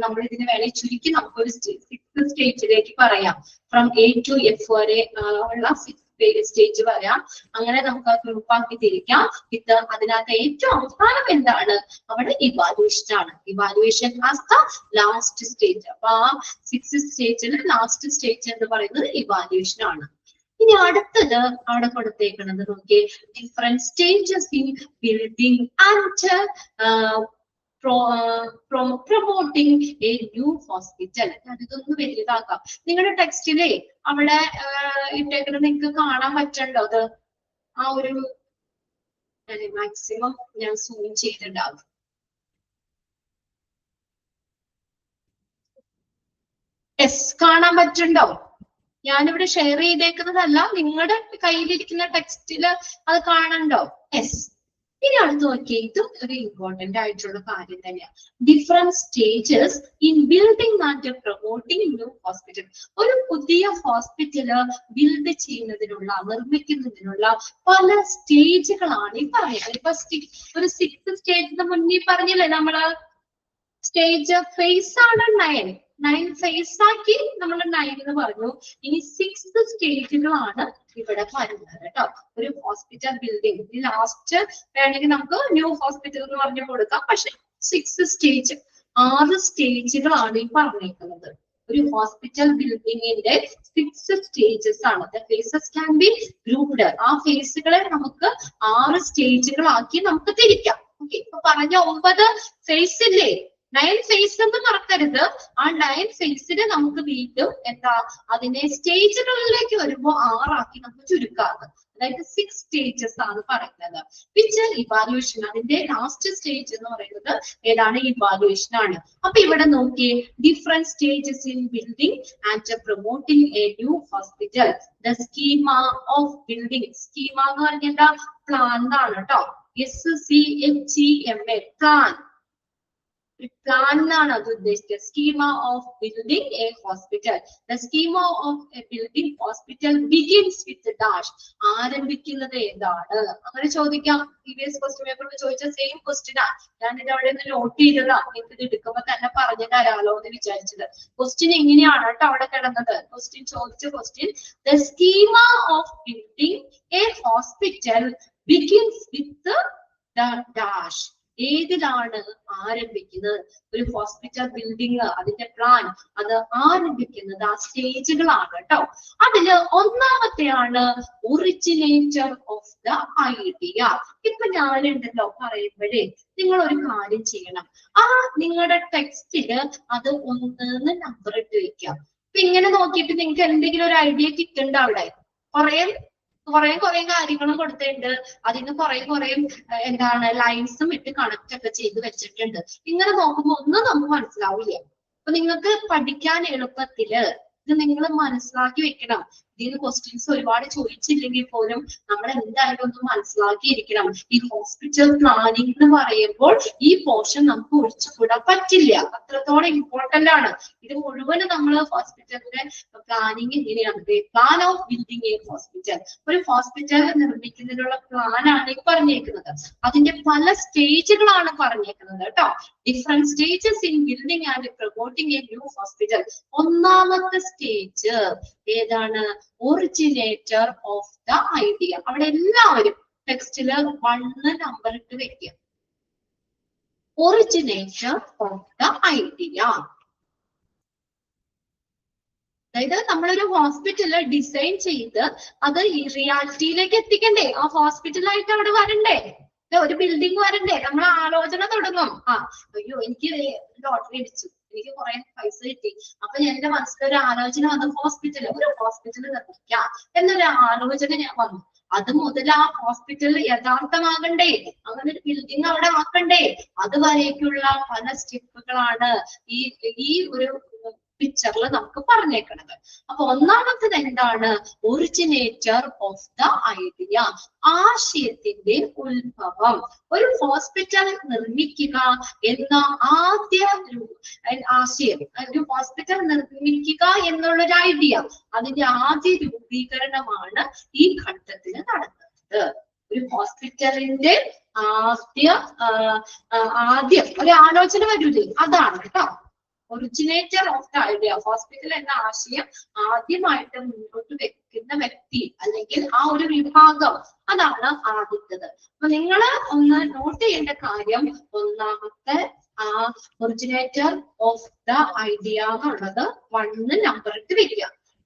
നമ്മൾ ഇതിന് വേണേ ചുരുക്കി നമുക്കൊരു 6th സ്റ്റേജിലേക്ക് പറയാം. ഫ്രം A to F വരെ ഉള്ള 6 സ്റ്റേജ് വരാം. അങ്ങനെ നമുക്ക് ഗ്രൂപ്പാക്കി തിരിക്കാം. ഇത് അതിനകത്ത് ഏറ്റവും അവസാനം എന്താണ്? അവിടെ ഇവാലുവേഷൻ ആണ്. Evaluation as the last stage. അപ്പൊ ആ 6th സ്റ്റേജിൽ ലാസ്റ്റ് സ്റ്റേജ് എന്ന് പറയുന്നത് ഇവാലുവേഷൻ ആണ്. ഇനി അടുത്തത് അവിടെ കൊടുത്തേക്കുന്നത് നോക്കിയേ. Different stages in building and promoting a new hospital. അതൊന്ന് വലുതാക്കാം. നിങ്ങളുടെ ടെക്സ്റ്റിലെ അവിടെ ഇട്ടേക്കുന്നത് നിങ്ങൾക്ക് കാണാൻ പറ്റണ്ടോ? അത് ആ ഒരു മാക്സിമം ഞാൻ സൂം ചെയ്തിട്ടുണ്ടാവും. യെസ്, കാണാൻ പറ്റുണ്ടോ? ഞാനിവിടെ ഷെയർ ചെയ്തേക്കുന്നതല്ല, നിങ്ങളുടെ കയ്യിലിരിക്കുന്ന ടെക്സ്റ്റില് അത് കാണണ്ടോ? യെസ്. ഇനി അടുത്ത് നോക്കിയേ, ഇതും ഒരു ഇമ്പോർട്ടന്റ് ആയിട്ടുള്ള കാര്യം തന്നെയാണ്. Different stages in building and promoting new hospital. ഒരു പുതിയ ഹോസ്പിറ്റല് ബിൽഡ് ചെയ്യുന്നതിനുള്ള, നിർമ്മിക്കുന്നതിനുള്ള പല സ്റ്റേജുകളാണ് ഈ പറയുന്നത്. ഇപ്പൊ ഒരു 6th സ്റ്റേജിന് മുന്നേ പറഞ്ഞില്ലേ നമ്മള്? സ്റ്റേജ് ഫേസ് ആണ് 9 ഫേസ് ആക്കി നമ്മൾ 9 എന്ന് പറഞ്ഞു. ഇനി 6th സ്റ്റേജുകളാണ് ഇവിടെ വരുന്നത് കേട്ടോ. ഒരു ഹോസ്പിറ്റൽ ബിൽഡിംഗ് ലാസ്റ്റ് വേണമെങ്കിൽ നമുക്ക് ന്യൂ ഹോസ്പിറ്റൽ എന്ന് പറഞ്ഞു കൊടുക്കാം. പക്ഷെ 6th സ്റ്റേജ്, 6 സ്റ്റേജുകളാണ് ഈ പറഞ്ഞേക്കുന്നത്. ഒരു ഹോസ്പിറ്റൽ ബിൽഡിങ്ങിന്റെ 6 സ്റ്റേജസ് ആണ്. Phases can be grouped. ആ ഫേസുകളെ നമുക്ക് 6 സ്റ്റേജുകളാക്കി നമുക്ക് തിരിക്കാം. ഓക്കെ, ഇപ്പൊ പറഞ്ഞ 9 ഫേസ് ഇല്ലേ? 9 ഫേസ് എന്ന് മറക്കരുത്. ആ 9 ഫേസിനെ നമുക്ക് വീണ്ടും എന്താ, അതിനെ സ്റ്റേജുകളിലേക്ക് വരുമ്പോൾ 6 ആക്കി നമുക്ക് ചുരുക്കാറ്. അതായത് 6 സ്റ്റേജസ് ആണ് പറയുന്നത്. വിച്ച് ഇവാലുവേഷൻ, അതിന്റെ ലാസ്റ്റ് സ്റ്റേജ് എന്ന് പറയുന്നത് ഏതാണ്? ഇവാലുവേഷൻ ആണ്. അപ്പൊ ഇവിടെ നോക്കിയേ, different stages in building and promoting A new hospital. The schema of building. Schema എന്ന് പറഞ്ഞാൽ പ്ലാൻ ആണ് കേട്ടോ. SCHEMA, plan. പ്ലാൻ എന്നാണ് അത് ഉദ്ദേശിച്ചത്. Schema of building a hospital. The schema of A building hospital begins with dash. ആരംഭിക്കുന്നത് ഏതാണ്? അങ്ങനെ ചോദിക്കാം. പ്രീവിയസ് ക്വസ്റ്റ്യൻ പേപ്പറിൽ ചോദിച്ച സെയിം ക്വസ്റ്റ്യൻ ആണ്. ഞാൻ ഇത് അവിടെ നിന്ന് നോട്ട് ചെയ്തതാ. നിങ്ങൾക്ക് ഇത് എടുക്കുമ്പോ തന്നെ പറഞ്ഞു തരാലോ എന്ന് വിചാരിച്ചത്. ക്വസ്റ്റ്യൻ എങ്ങനെയാണ് കേട്ടോ അവിടെ കിടന്നത്. ക്വസ്റ്റ്യൻ ചോദിച്ച question, the schema of building a hospital begins with the dash. ഏതിലാണ് ആരംഭിക്കുന്നത്? ഒരു ഹോസ്പിറ്റൽ ബിൽഡിംഗ് അതിന്റെ പ്ലാൻ അത് ആരംഭിക്കുന്നത് ആ സ്റ്റേജുകളാണ് കേട്ടോ. അതില് ഒന്നാമത്തെയാണ് ഒറിജിനേറ്റർ ഓഫ് ദ ഐഡിയ. ഇപ്പൊ ഞാനുണ്ടല്ലോ പറയുമ്പോഴേ നിങ്ങൾ ഒരു കാര്യം ചെയ്യണം. ആ നിങ്ങളുടെ ടെക്സ്റ്റില് അത് 1 നമ്പർ ഇട്ട് വെക്കാം. അപ്പൊ ഇങ്ങനെ നോക്കിയിട്ട് നിങ്ങൾക്ക് എന്തെങ്കിലും ഒരു ഐഡിയ കിട്ടുന്നുണ്ട് അവിടെ? കുറെ കാര്യങ്ങളും കൊടുത്തിട്ടുണ്ട്. അതിന് കുറെ എന്താണ് ലൈൻസും ഇട്ട് കണക്ട് ഒക്കെ ചെയ്ത് വെച്ചിട്ടുണ്ട്. ഇങ്ങനെ നോക്കുമ്പോ ഒന്നും നമുക്ക് മനസ്സിലാവില്ല. അപ്പൊ നിങ്ങൾക്ക് പഠിക്കാൻ എളുപ്പത്തില് ഇത് നിങ്ങൾ മനസ്സിലാക്കി വെക്കണം. ഇതിന് ക്വസ്റ്റ്യൻസ് ഒരുപാട് ചോദിച്ചില്ലെങ്കിൽ പോലും നമ്മൾ എന്തായാലും ഒന്ന് മനസ്സിലാക്കിയിരിക്കണം. ഈ ഹോസ്പിറ്റൽ പ്ലാനിംഗ് എന്ന് പറയുമ്പോൾ ഈ പോർഷൻ നമുക്ക് ഒഴിച്ചുകൂടാൻ പറ്റില്ല. അത്രത്തോളം ഇമ്പോർട്ടന്റ് ആണ്. ഇത് മുഴുവനും നമ്മൾ ഹോസ്പിറ്റലിന്റെ പ്ലാനിങ് എങ്ങനെയാണ്? Plan of building a hospital. ഒരു ഹോസ്പിറ്റൽ നിർമ്മിക്കുന്നതിനുള്ള പ്ലാൻ ആണ് ഈ പറഞ്ഞേക്കുന്നത്. അതിന്റെ പല സ്റ്റേജുകളാണ് പറഞ്ഞേക്കുന്നത് കേട്ടോ. Different stages in building and promoting A new hospital. ഒന്നാമത്തെ സ്റ്റേജ് ഏതാണ്? Originator of the idea. അവിടെ എല്ലാവരും ടെക്സ്റ്റില് 1 നമ്പർ ഇട്ട് വെക്കുക. Originator of the idea. അതായത് നമ്മളൊരു ഹോസ്പിറ്റല് ഡിസൈൻ ചെയ്ത് അത് ഈ റിയാലിറ്റിയിലേക്ക് എത്തിക്കണ്ടേ? ആ ഹോസ്പിറ്റലായിട്ട് അവിടെ വരണ്ടേ? ഒരു ബിൽഡിംഗ് വരണ്ടേ? നമ്മൾ ആലോചന തുടങ്ങും. അയ്യോ എനിക്ക് ലോട്ടറി അടിച്ചു, എനിക്ക് കുറെ പൈസ കിട്ടി, അപ്പൊ എന്റെ മനസ്സിലൊരു ആലോചന വന്നു, ഒരു ഹോസ്പിറ്റൽ നിർമ്മിക്കാം എന്നൊരു ആലോചന ഞാൻ വന്നു. അത് മുതൽ ആ ഹോസ്പിറ്റൽ യഥാർത്ഥമാകണ്ടേ? അങ്ങനെ ഒരു ബിൽഡിംഗ് അവിടെ ആക്കണ്ടേ? അതുവരേക്കുള്ള പല സ്റ്റെപ്പുകളാണ് ഈ ഒരു പിക്ചറിൽ നമുക്ക് പറഞ്ഞേക്കണത്. അപ്പൊ ഒന്നാമത്തത് എന്താണ്? Originator of the idea. ആശയത്തിന്റെ ഉത്ഭവം. ഒരു ഹോസ്പിറ്റൽ നിർമ്മിക്കുക എന്ന ആദ്യ ആശയം, ഒരു ഹോസ്പിറ്റൽ നിർമ്മിക്കുക എന്നുള്ളൊരു ഐഡിയ, അതിന്റെ ആദ്യ രൂപീകരണമാണ് ഈ ഘട്ടത്തിൽ നടന്നത്. ഒരു ഹോസ്പിറ്റലിന്റെ ആദ്യം ഒരു ആലോചന വരൂലേ? അതാണ് കേട്ടോ originator of the idea. Hospital എന്ന ആശയം ആദ്യമായിട്ട് മുന്നോട്ട് വെക്കുന്ന വ്യക്തി അല്ലെങ്കിൽ ആ ഒരു വിഭാഗം, അതാണ് ആദ്യത്തത്. അപ്പൊ നിങ്ങൾ ഒന്ന് നോട്ട് ചെയ്യേണ്ട കാര്യം, ഒന്നാമത്തെ ഒറിജിനേറ്റർ ഓഫ് ദ ഐഡിയ എന്നുള്ളത് 1 നമ്പർ ഇട്ട് വെക്കുക.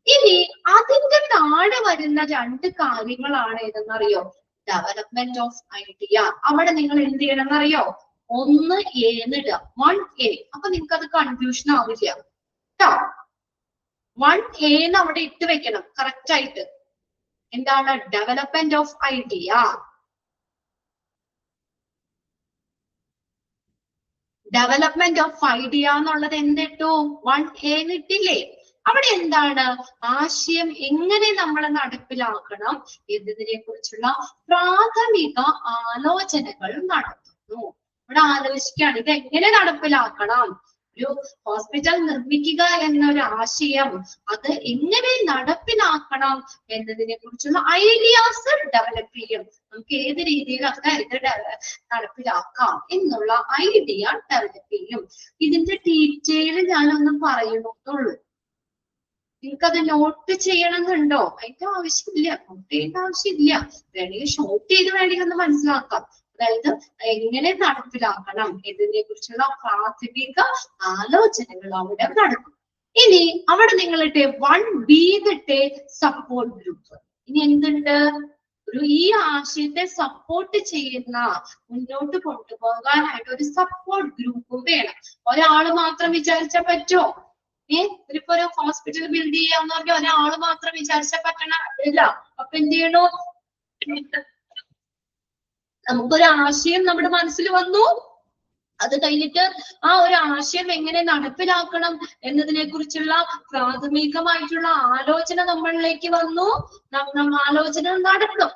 ഇനി അതിന്റെ താഴെ വരുന്ന 2 കാര്യങ്ങളാണ് ഏതെന്നറിയോ? Development of idea. അവിടെ നിങ്ങൾ എന്ത് ചെയ്യണം എന്നറിയോ? 1A ഇടുക. 1A. അപ്പൊ നിങ്ങൾക്ക് അത് കൺഫ്യൂഷൻ ആവില്ല കേട്ടോ. 1A അവിടെ ഇട്ട് വെക്കണം കറക്റ്റ് ആയിട്ട്. എന്താണ്? Development of idea. Development of idea എന്നുള്ളത് എന്തിട്ടു? 1A ഇട്ടില്ലേ? അവിടെ എന്താണ്? ആശയം എങ്ങനെ നമ്മൾ നടപ്പിലാക്കണം എന്നതിനെ കുറിച്ചുള്ള പ്രാഥമിക ആലോചനകൾ നടത്തുന്നു. ഇവിടെ ആലോചിക്കുകയാണ് ഇത് എങ്ങനെ നടപ്പിലാക്കണം. ഒരു ഹോസ്പിറ്റൽ നിർമ്മിക്കുക എന്നൊരു ആശയം അത് എങ്ങനെ നടപ്പിലാക്കണം എന്നതിനെ കുറിച്ചുള്ള ഐഡിയാസ് ഡെവലപ്പ് ചെയ്യും. നമുക്ക് ഏത് രീതിയിലൊക്കെ ഇത് നടപ്പിലാക്കാം എന്നുള്ള ഐഡിയ ഡെവലപ്പ് ചെയ്യും. ഇതിന്റെ ഡീറ്റെയിൽ ഞാനൊന്നും പറയുന്നുള്ളൂ. നിങ്ങൾക്കത് നോട്ട് ചെയ്യണമെന്നുണ്ടോ? അതിന്റെ ആവശ്യമില്ല, നോട്ട് ചെയ്യേണ്ട ആവശ്യമില്ല. വേണമെങ്കിൽ ഷോർട്ട് ചെയ്ത് വേണമെങ്കിൽ ഒന്ന് മനസ്സിലാക്കാം. അതായത് എങ്ങനെ നടപ്പിലാക്കണം എന്നതിനെ കുറിച്ചുള്ള പ്രാഥമിക ആലോചനകൾ അവിടെ നടക്കും. ഇനി അവിടെ നിങ്ങളിട്ടെ 1B സപ്പോർട്ട് ഗ്രൂപ്പ്. ഇനി എന്തുണ്ട്? ഈ ആശയത്തെ സപ്പോർട്ട് ചെയ്യുന്ന, മുന്നോട്ട് കൊണ്ടുപോകാനായിട്ട് ഒരു സപ്പോർട്ട് ഗ്രൂപ്പും വേണം. ഒരാള് മാത്രം വിചാരിച്ചാൽ പറ്റുമോ? ഇതിപ്പോ ഒരു ഹോസ്പിറ്റൽ ബിൽഡ് ചെയ്യാന്ന് പറഞ്ഞാൽ ഒരാള് മാത്രം വിചാരിച്ചാൽ പറ്റണില്ല. അപ്പൊ എന്ത് ചെയ്യണോ? നമുക്കൊരു ആശയം നമ്മുടെ മനസ്സിൽ വന്നു, അത് കഴിഞ്ഞിട്ട് ആ ഒരു ആശയം എങ്ങനെ നടപ്പിലാക്കണം എന്നതിനെ കുറിച്ചുള്ള പ്രാഥമികമായിട്ടുള്ള ആലോചന നമ്മളിലേക്ക് വന്നു. ആലോചന നടക്കണം.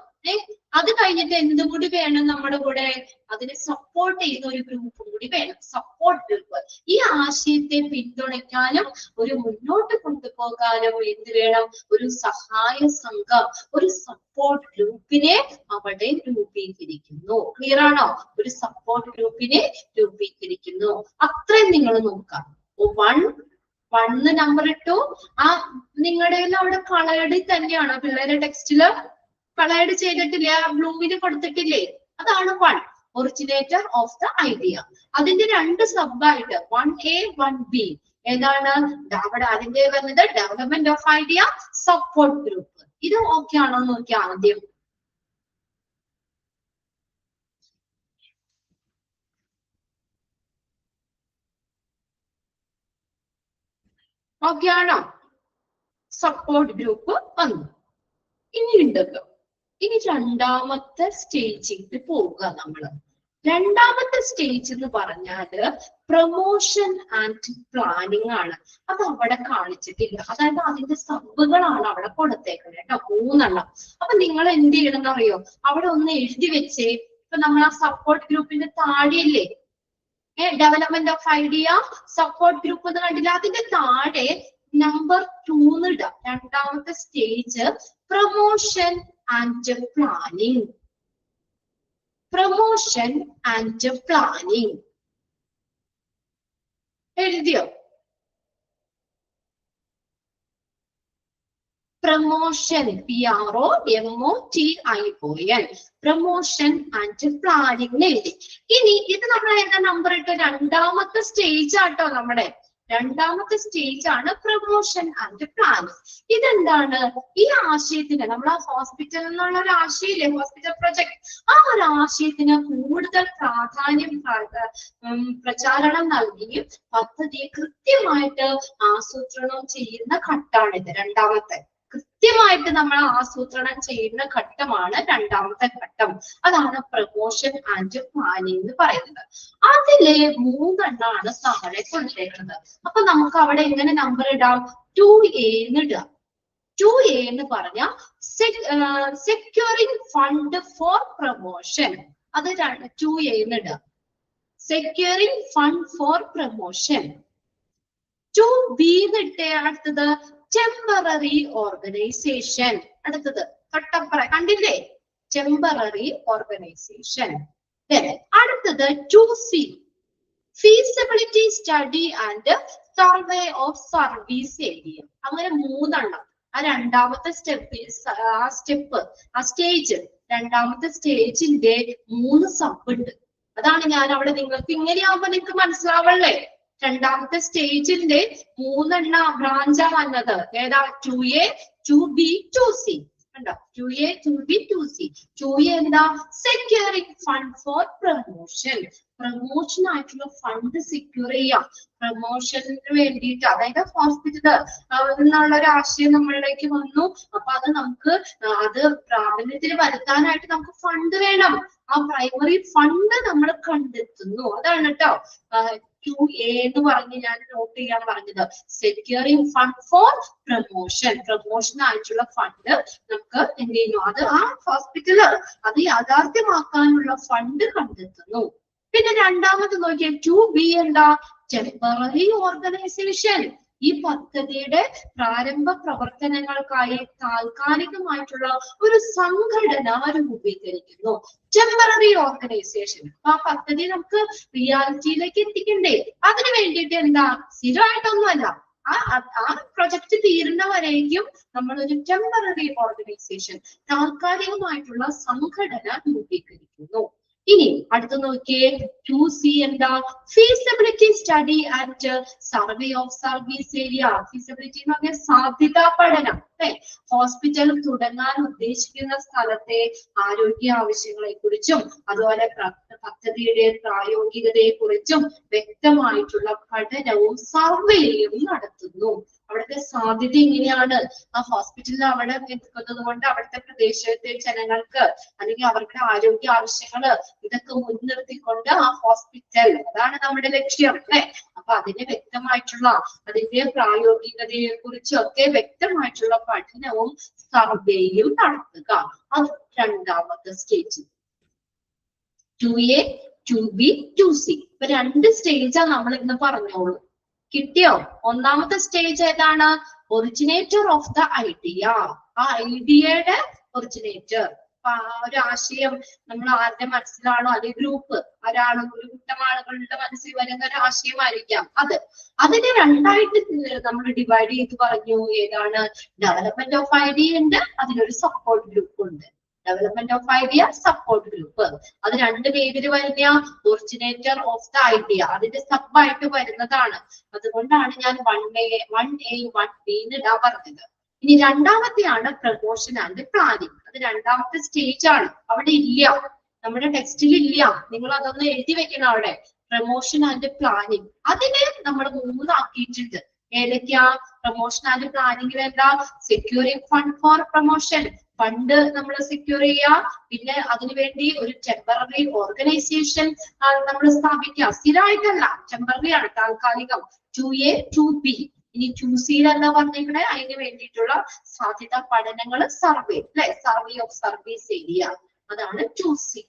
അത് കഴിഞ്ഞിട്ട് എന്തും കൂടി വേണം നമ്മുടെ കൂടെ? അതിനെ സപ്പോർട്ട് ചെയ്യുന്ന ഒരു ഗ്രൂപ്പും കൂടി വേണം, സപ്പോർട്ട് ഗ്രൂപ്പ്. ഈ ആശയത്തെ പിന്തുണയ്ക്കാനും ഒരു മുന്നോട്ട് കൊണ്ടുപോകാനും എന്ത് വേണം? ഒരു സഹായ സംഘം, ഒരു സപ്പോർട്ട് ഗ്രൂപ്പിനെ അവിടെ രൂപീകരിക്കുന്നു. ക്ലിയർ ആണോ? ഒരു സപ്പോർട്ട് ഗ്രൂപ്പിനെ രൂപീകരിക്കുന്നു. അത്രയും നിങ്ങൾ നോക്കാം. 1 നമ്പർ ഇട്ടു. ആ നിങ്ങളുടെ അവിടെ കളേർഡ് തന്നെയാണ് പിള്ളേരുടെ ടെക്സ്റ്റില് കളേർഡ് ചെയ്തിട്ടില്ലേ? ബ്ലൂവിന് കൊടുത്തിട്ടില്ലേ? അതാണ് 1. Originator of the idea. അതിന്റെ രണ്ട് സബായിട്ട് 1A 1B ഏതാണ് അവിടെ അതിന്റെ വരുന്നത് development of idea, support group. ഇത് ഓക്കെ ആണോ നോക്കി ആദ്യം. ഓക്കെ ആണോ? സപ്പോർട്ട് ഗ്രൂപ്പ് വന്നു. ഇനി ഉണ്ടല്ലോ, ഇനി രണ്ടാമത്തെ സ്റ്റേജിൽ പോവുക നമ്മള്. രണ്ടാമത്തെ സ്റ്റേജ് എന്ന് പറഞ്ഞാല് പ്രൊമോഷൻ ആൻഡ് പ്ലാനിങ് ആണ്. അത് അവിടെ കാണിച്ചിട്ടില്ല, അതായത് അതിന്റെ സബുകളാണ് അവിടെ കൊടുത്തേക്കുന്നത് കേട്ടോ, 3 അപ്പൊ നിങ്ങൾ എന്ത് ചെയ്യണം എന്നറിയോ, അവിടെ ഒന്ന് എഴുതി വെച്ചേ. ഇപ്പൊ നമ്മൾ ആ സപ്പോർട്ട് ഗ്രൂപ്പിന്റെ താഴെയില്ലേ development of idea support group എന്ന് കണ്ടില്ല, അതിന്റെ താഴെ നമ്പർ 2 ഇടാം. രണ്ടാമത്തെ stage promotion and planning. Promotion and planning എഴുതിയോ? Promotion PROMOTION promotion and planning എഴുതി. ഇനി ഇത് നമ്മൾ ഏതാ നമ്പർ ഇട്ട് രണ്ടാമത്തെ സ്റ്റേജ് ആട്ടോ. നമ്മുടെ രണ്ടാമത്തെ സ്റ്റേജ് ആണ് പ്രൊമോഷൻ ആൻഡ് പ്ലാനിങ്. ഇതെന്താണ്? ഈ ആശയത്തിന് നമ്മൾ ആ ഹോസ്പിറ്റൽ എന്നുള്ള ഒരു ആശയമില്ലേ, ഹോസ്പിറ്റൽ പ്രൊജക്ട്, ആ ഒരു ആശയത്തിന് കൂടുതൽ പ്രാധാന്യം പ്രചാരണം നൽകിയും പദ്ധതിയെ കൃത്യമായിട്ട് ആസൂത്രണം ചെയ്യുന്ന ഘട്ടമാണിത്. രണ്ടാമത്തെ കൃത്യമായിട്ട് നമ്മൾ ആസൂത്രണം ചെയ്യുന്ന ഘട്ടമാണ് രണ്ടാമത്തെ ഘട്ടം. അതാണ് പ്രൊമോഷൻ ആൻഡ് പ്ലാനിങ് എന്ന് പറയുന്നത്. അതിലെ 3 താഴെ കൊടുത്തേക്കുന്നത്. അപ്പൊ നമുക്ക് അവിടെ എങ്ങനെ നമ്പർ ഇടാം? 2A എന്ന് ഇടാം. 2A എന്ന് പറഞ്ഞാൽ സെക്യൂറിംഗ് ഫണ്ട് ഫോർ പ്രൊമോഷൻ. അത് 2A എന്ന് ഇടാം. Securing fund four promotion. 2B എന്ന് ഇട്ടേ. അടുത്തത് ടെമ്പററി ഓർഗനൈസേഷൻ. അടുത്തത് തൊട്ടപ്പുറ കണ്ടില്ലേ, ടെമ്പററി ഓർഗനൈസേഷൻ. അടുത്തത് 2C feasibility study and survey of service area. അങ്ങനെ 3 ആ രണ്ടാമത്തെ സ്റ്റേജ് രണ്ടാമത്തെ സ്റ്റേജിന്റെ 3 സബ് ഉണ്ട്. അതാണ് ഞാൻ അവിടെ നിങ്ങൾക്ക് ഇങ്ങനെയാവുമ്പോ നിങ്ങൾക്ക് മനസ്സിലാവല്ലേ. രണ്ടാമത്തെ സ്റ്റേജിന്റെ 3 ബ്രാഞ്ചാ വന്നത്. ഏതാ? 2A 2B 2C കണ്ടോ? 2A 2B 2C. 2A എന്താ? Securing fund four promotion. Promotion ആയിട്ടുള്ള ഫണ്ട് സെക്യൂർ ചെയ്യാം. പ്രൊമോഷന് വേണ്ടിയിട്ട്, അതായത് ഹോസ്പിറ്റൽ എന്നുള്ള ഒരു ആശയം നമ്മളിലേക്ക് വന്നു. അപ്പൊ അത് നമുക്ക് അത് പ്രാബല്യത്തിൽ വരുത്താനായിട്ട് നമുക്ക് ഫണ്ട് വേണം. ആ പ്രൈമറി ഫണ്ട് നമ്മൾ കണ്ടെത്തുന്നു. അതാണ് കേട്ടോ 2A എന്ന് പറഞ്ഞ് ഞാൻ നോട്ട് ചെയ്യാൻ പറഞ്ഞത്. Securing fund four promotion. Promotion ആയിട്ടുള്ള ഫണ്ട് നമുക്ക് എന്ത് ചെയ്യുന്നു, അത് ആ ഹോസ്പിറ്റല് അത് യാഥാർത്ഥ്യമാക്കാനുള്ള ഫണ്ട് കണ്ടെത്തുന്നു. പിന്നെ രണ്ടാമത് നോക്കിയാൽ 2B എന്താ? Temporary organisation. ഈ പദ്ധതിയുടെ പ്രാരംഭ പ്രവർത്തനങ്ങൾക്കായി താൽക്കാലികമായിട്ടുള്ള ഒരു സംഘടന രൂപീകരിക്കുന്നു. Temporary organisation. ആ പദ്ധതി നമുക്ക് റിയാലിറ്റിയിലേക്ക് എത്തിക്കണ്ടേ? അതിനു വേണ്ടിയിട്ട് എന്താ, സ്ഥിരമായിട്ടൊന്നുമല്ല, ആ പ്രൊജക്ട് തീരുന്നവരേക്കും നമ്മൾ ഒരു ടെമ്പററി ഓർഗനൈസേഷൻ, താൽക്കാലികമായിട്ടുള്ള സംഘടന രൂപീകരിക്കുന്നു. ഇനി അടുത്ത് നോക്കിയേ 2C എന്താ? Feasibility study and survey of service area. Feasibility എന്ന് പറഞ്ഞാൽ സാധ്യതാ പഠനം. ഹോസ്പിറ്റൽ തുടങ്ങാൻ ഉദ്ദേശിക്കുന്ന സ്ഥലത്തെ ആരോഗ്യ ആവശ്യങ്ങളെ കുറിച്ചും അതുപോലെ പദ്ധതിയുടെ പ്രായോഗികതയെ കുറിച്ചും വ്യക്തമായിട്ടുള്ള പഠനവും സർവേയും നടത്തുന്നു. അവിടുത്തെ സാധ്യത എങ്ങനെയാണ്, ആ ഹോസ്പിറ്റലിൽ അവിടെ എത്തിക്കുന്നത് കൊണ്ട് അവിടുത്തെ പ്രദേശത്തെ ജനങ്ങൾക്ക് അല്ലെങ്കിൽ അവരുടെ ആരോഗ്യ ആവശ്യങ്ങള് ഇതൊക്കെ മുൻനിർത്തിക്കൊണ്ട് ആ ഹോസ്പിറ്റൽ, അതാണ് നമ്മുടെ ലക്ഷ്യം അല്ലെ. അപ്പൊ അതിന് വ്യക്തമായിട്ടുള്ള അതിന്റെ പ്രായോഗികതയെ കുറിച്ചൊക്കെ വ്യക്തമായിട്ടുള്ള പഠനവും സർവേയും നടത്തുക. അത് രണ്ടാമത്തെ സ്റ്റേജ്. 2A 2B 2C. ഇപ്പൊ 2 സ്റ്റേജാ നമ്മൾ ഇന്ന് പറഞ്ഞോളൂ. കിട്ടിയോ? ഒന്നാമത്തെ സ്റ്റേജ് ഏതാണ്? Originator of the idea. ആ ഐഡിയയുടെ ഒറിജിനേറ്റർ. ഒരു ആശയം നമ്മൾ ആരുടെ മനസ്സിലാണോ, അല്ലെങ്കിൽ ഗ്രൂപ്പ് ഒരാളോ ഒരു കൂട്ടം ആളുകളുടെ മനസ്സിൽ വരുന്ന ഒരു ആശയമായിരിക്കാം അത്. അതിനെ 2ആയിട്ട് നമ്മൾ ഡിവൈഡ് ചെയ്ത് പറഞ്ഞു. ഏതാണ്? ഡെവലപ്മെന്റ് ഓഫ് ഐഡിയ ഉണ്ട്, അതിനൊരു സപ്പോർട്ട് ഗ്രൂപ്പ് ഉണ്ട്. Development of idea, support group. അത് രണ്ട് പേരിൽ വരുന്ന ഒറിജിനേറ്റർ ഓഫ് ദ ഐഡിയ അതിന്റെ സബായിട്ട് വരുന്നതാണ്. അതുകൊണ്ടാണ് ഞാൻ 1A 1B ഇടാ പറഞ്ഞത്. ഇനി രണ്ടാമത്തെയാണ് പ്രമോഷൻ ആൻഡ് പ്ലാനിങ്. അത് രണ്ടാമത്തെ സ്റ്റേജ് ആണ്. അവിടെ ഇല്ല, നമ്മുടെ ടെക്സ്റ്റിൽ ഇല്ല. നിങ്ങൾ അതൊന്ന് എഴുതി വെക്കണം അവിടെ. പ്രമോഷൻ ആൻഡ് പ്ലാനിങ് അതിനെ നമ്മൾ 3 ആക്കിയിട്ടുണ്ട്. ഏതൊക്കെയാ? പ്രമോഷൻ ആൻഡ് പ്ലാനിങ്ങിൽ എന്താ? Securing fund four promotion, fund നമ്മൾ സെക്യൂർ ചെയ്യുക. പിന്നെ അതിനുവേണ്ടി ഒരു ടെമ്പററി ഓർഗനൈസേഷൻ നമ്മൾ സ്ഥാപിക്കുക. സ്ഥിരമായിട്ടല്ല, ടെമ്പററി ആണ്, താൽക്കാലികം. 2A 2B. ഇനി 2C എന്താ പറഞ്ഞിരിക്കണേ? അതിന് വേണ്ടിയിട്ടുള്ള സാധ്യതാ പഠനങ്ങൾ, സർവേ അല്ലെ, സർവേ ഓഫ് സർവീസ് ഏരിയ, അതാണ് 2C.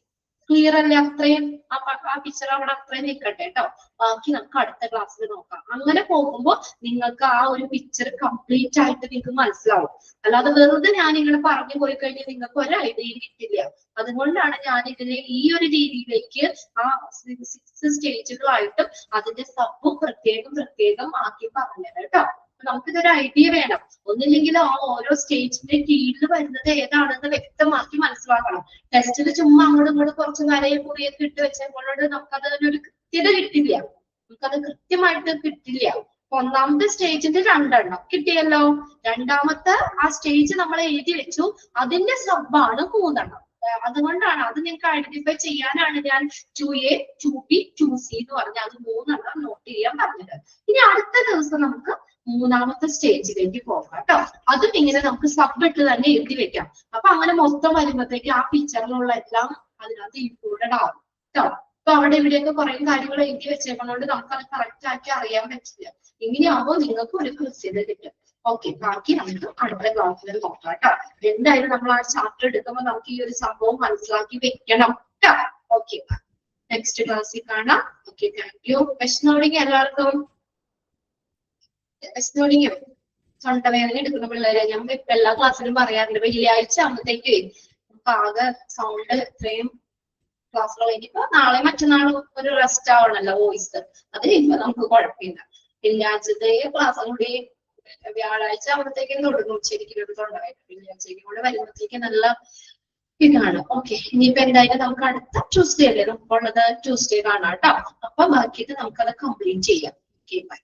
ക്ലിയർ അല്ലേ? അത്രയും ആ പിക്ചർ അവിടെ അത്രയും നിൽക്കട്ടെ കേട്ടോ. ബാക്കി നമുക്ക് അടുത്ത ക്ലാസ്സിൽ നോക്കാം. അങ്ങനെ പോകുമ്പോൾ നിങ്ങൾക്ക് ആ ഒരു പിക്ചർ കംപ്ലീറ്റ് ആയിട്ട് നിങ്ങൾക്ക് മനസ്സിലാവും. അല്ലാതെ വെറുതെ ഞാൻ ഇങ്ങനെ പറഞ്ഞു പോയി കഴിഞ്ഞാൽ നിങ്ങൾക്ക് ഒരു ഐഡിയയും കിട്ടില്ല. അതുകൊണ്ടാണ് ഞാൻ ഇതിനെ ഈ ഒരു രീതിയിലേക്ക് ആ 6 സ്റ്റേജുകളായിട്ടും അതിന്റെ സബും പ്രത്യേകം ആക്കി പറഞ്ഞത് കേട്ടോ. നമുക്കിതൊരു ഐഡിയ വേണം. ഒന്നില്ലെങ്കിൽ ആ ഓരോ സ്റ്റേജിന്റെ കീഴിൽ വരുന്നത് ഏതാണെന്ന് വ്യക്തമാക്കി മനസ്സിലാക്കണം. ടെസ്റ്റിൽ ചുമ്മാ അങ്ങോട്ടും ഇങ്ങോട്ടും കുറച്ച് വരയെ കുറിയൊക്കെ ഇട്ട് വെച്ചപ്പോഴോട് നമുക്കതിനൊരു കൃത്യത കിട്ടില്ല. നമുക്കത് കൃത്യമായിട്ട് കിട്ടില്ല. ഒന്നാമത്തെ സ്റ്റേജിന്റെ 2 എണ്ണം കിട്ടിയല്ലോ. രണ്ടാമത്തെ ആ സ്റ്റേജ് നമ്മൾ എഴുതി വെച്ചു. അതിന്റെ സബാണ് 3 എണ്ണം. അതുകൊണ്ടാണ് അത് നിങ്ങൾക്ക് ഐഡന്റിഫൈ ചെയ്യാനാണ് ഞാൻ 2A 2B 2C എന്ന് പറഞ്ഞ അത് 3 എണ്ണം നോട്ട് ചെയ്യാൻ പറഞ്ഞത്. ഇനി അടുത്ത ദിവസം നമുക്ക് 3ാമത്തെ സ്റ്റേജിലേക്ക് പോകാം കേട്ടോ. അതും ഇങ്ങനെ നമുക്ക് സബ് ഇട്ട് തന്നെ എഴുതി വെക്കാം. അപ്പൊ അങ്ങനെ മൊത്തം വരുമ്പോഴത്തേക്ക് ആ പിക്ചറിലുള്ള എല്ലാം അതിനകത്ത് ഇൻക്ലൂഡഡ് ആവും കേട്ടോ. അപ്പൊ അവിടെ ഇവിടെയൊക്കെ കുറെ കാര്യങ്ങൾ എഴുതി വെച്ചേക്കുന്നതുകൊണ്ട് നമുക്കത് കറക്റ്റ് ആക്കി അറിയാൻ പറ്റില്ല. ഇങ്ങനെയാവുമ്പോൾ നിങ്ങൾക്ക് ഒരു കൃത്യത കിട്ടും. ഓക്കെ, ബാക്കി നമുക്ക് അടുത്ത ക്ലാസ്സിൽ നോക്കാം കേട്ടോ. എന്തായാലും നമ്മൾ ആ ചാപ്റ്റർ എടുക്കുമ്പോൾ നമുക്ക് ഈ ഒരു സംഭവം മനസ്സിലാക്കി വെക്കണം കേട്ടോ. ഓക്കെ, നെക്സ്റ്റ് ക്ലാസ്സിൽ കാണാം. Okay, thank you. പ്രശ്നോടെങ്കിൽ എല്ലാവർക്കും തൊണ്ടവേദന എടുക്കുന്ന പിള്ളേരെ ഞാൻ ഇപ്പൊ എല്ലാ ക്ലാസ്സിലും പറയാറുണ്ട്. വെള്ളിയാഴ്ച ആകുമ്പോഴത്തേക്ക് നമുക്ക് ആകെ സൗണ്ട് ഇത്രയും ക്ലാസ്സുകൾ ഇനിയിപ്പോ നാളെ മറ്റന്നാളും ഒരു റെസ്റ്റ് ആവണല്ലോ വോയിസ്. അത് കഴിയുമ്പോ നമുക്ക് കുഴപ്പമില്ല. വെള്ളിയാഴ്ചത്തെ ക്ലാസ് കൂടി വ്യാഴാഴ്ച ആകുമ്പോഴത്തേക്കും തുടങ്ങും ശരിക്കും ഒരു തൊണ്ടവേദന. വെള്ളിയാഴ്ചയ്ക്ക് കൂടെ വരുമ്പോഴത്തേക്ക് നല്ല ഇതാണ്. ഓക്കെ, ഇനിയിപ്പോ എന്തായാലും നമുക്ക് അടുത്ത ട്യൂസ്ഡേ അല്ലേ നമുക്കുള്ളത്, ട്യൂസ്ഡേ കാണാം കേട്ടോ. അപ്പൊ ബാക്കിയിട്ട് നമുക്കത് കംപ്ലീറ്റ് ചെയ്യാം. Okay, by.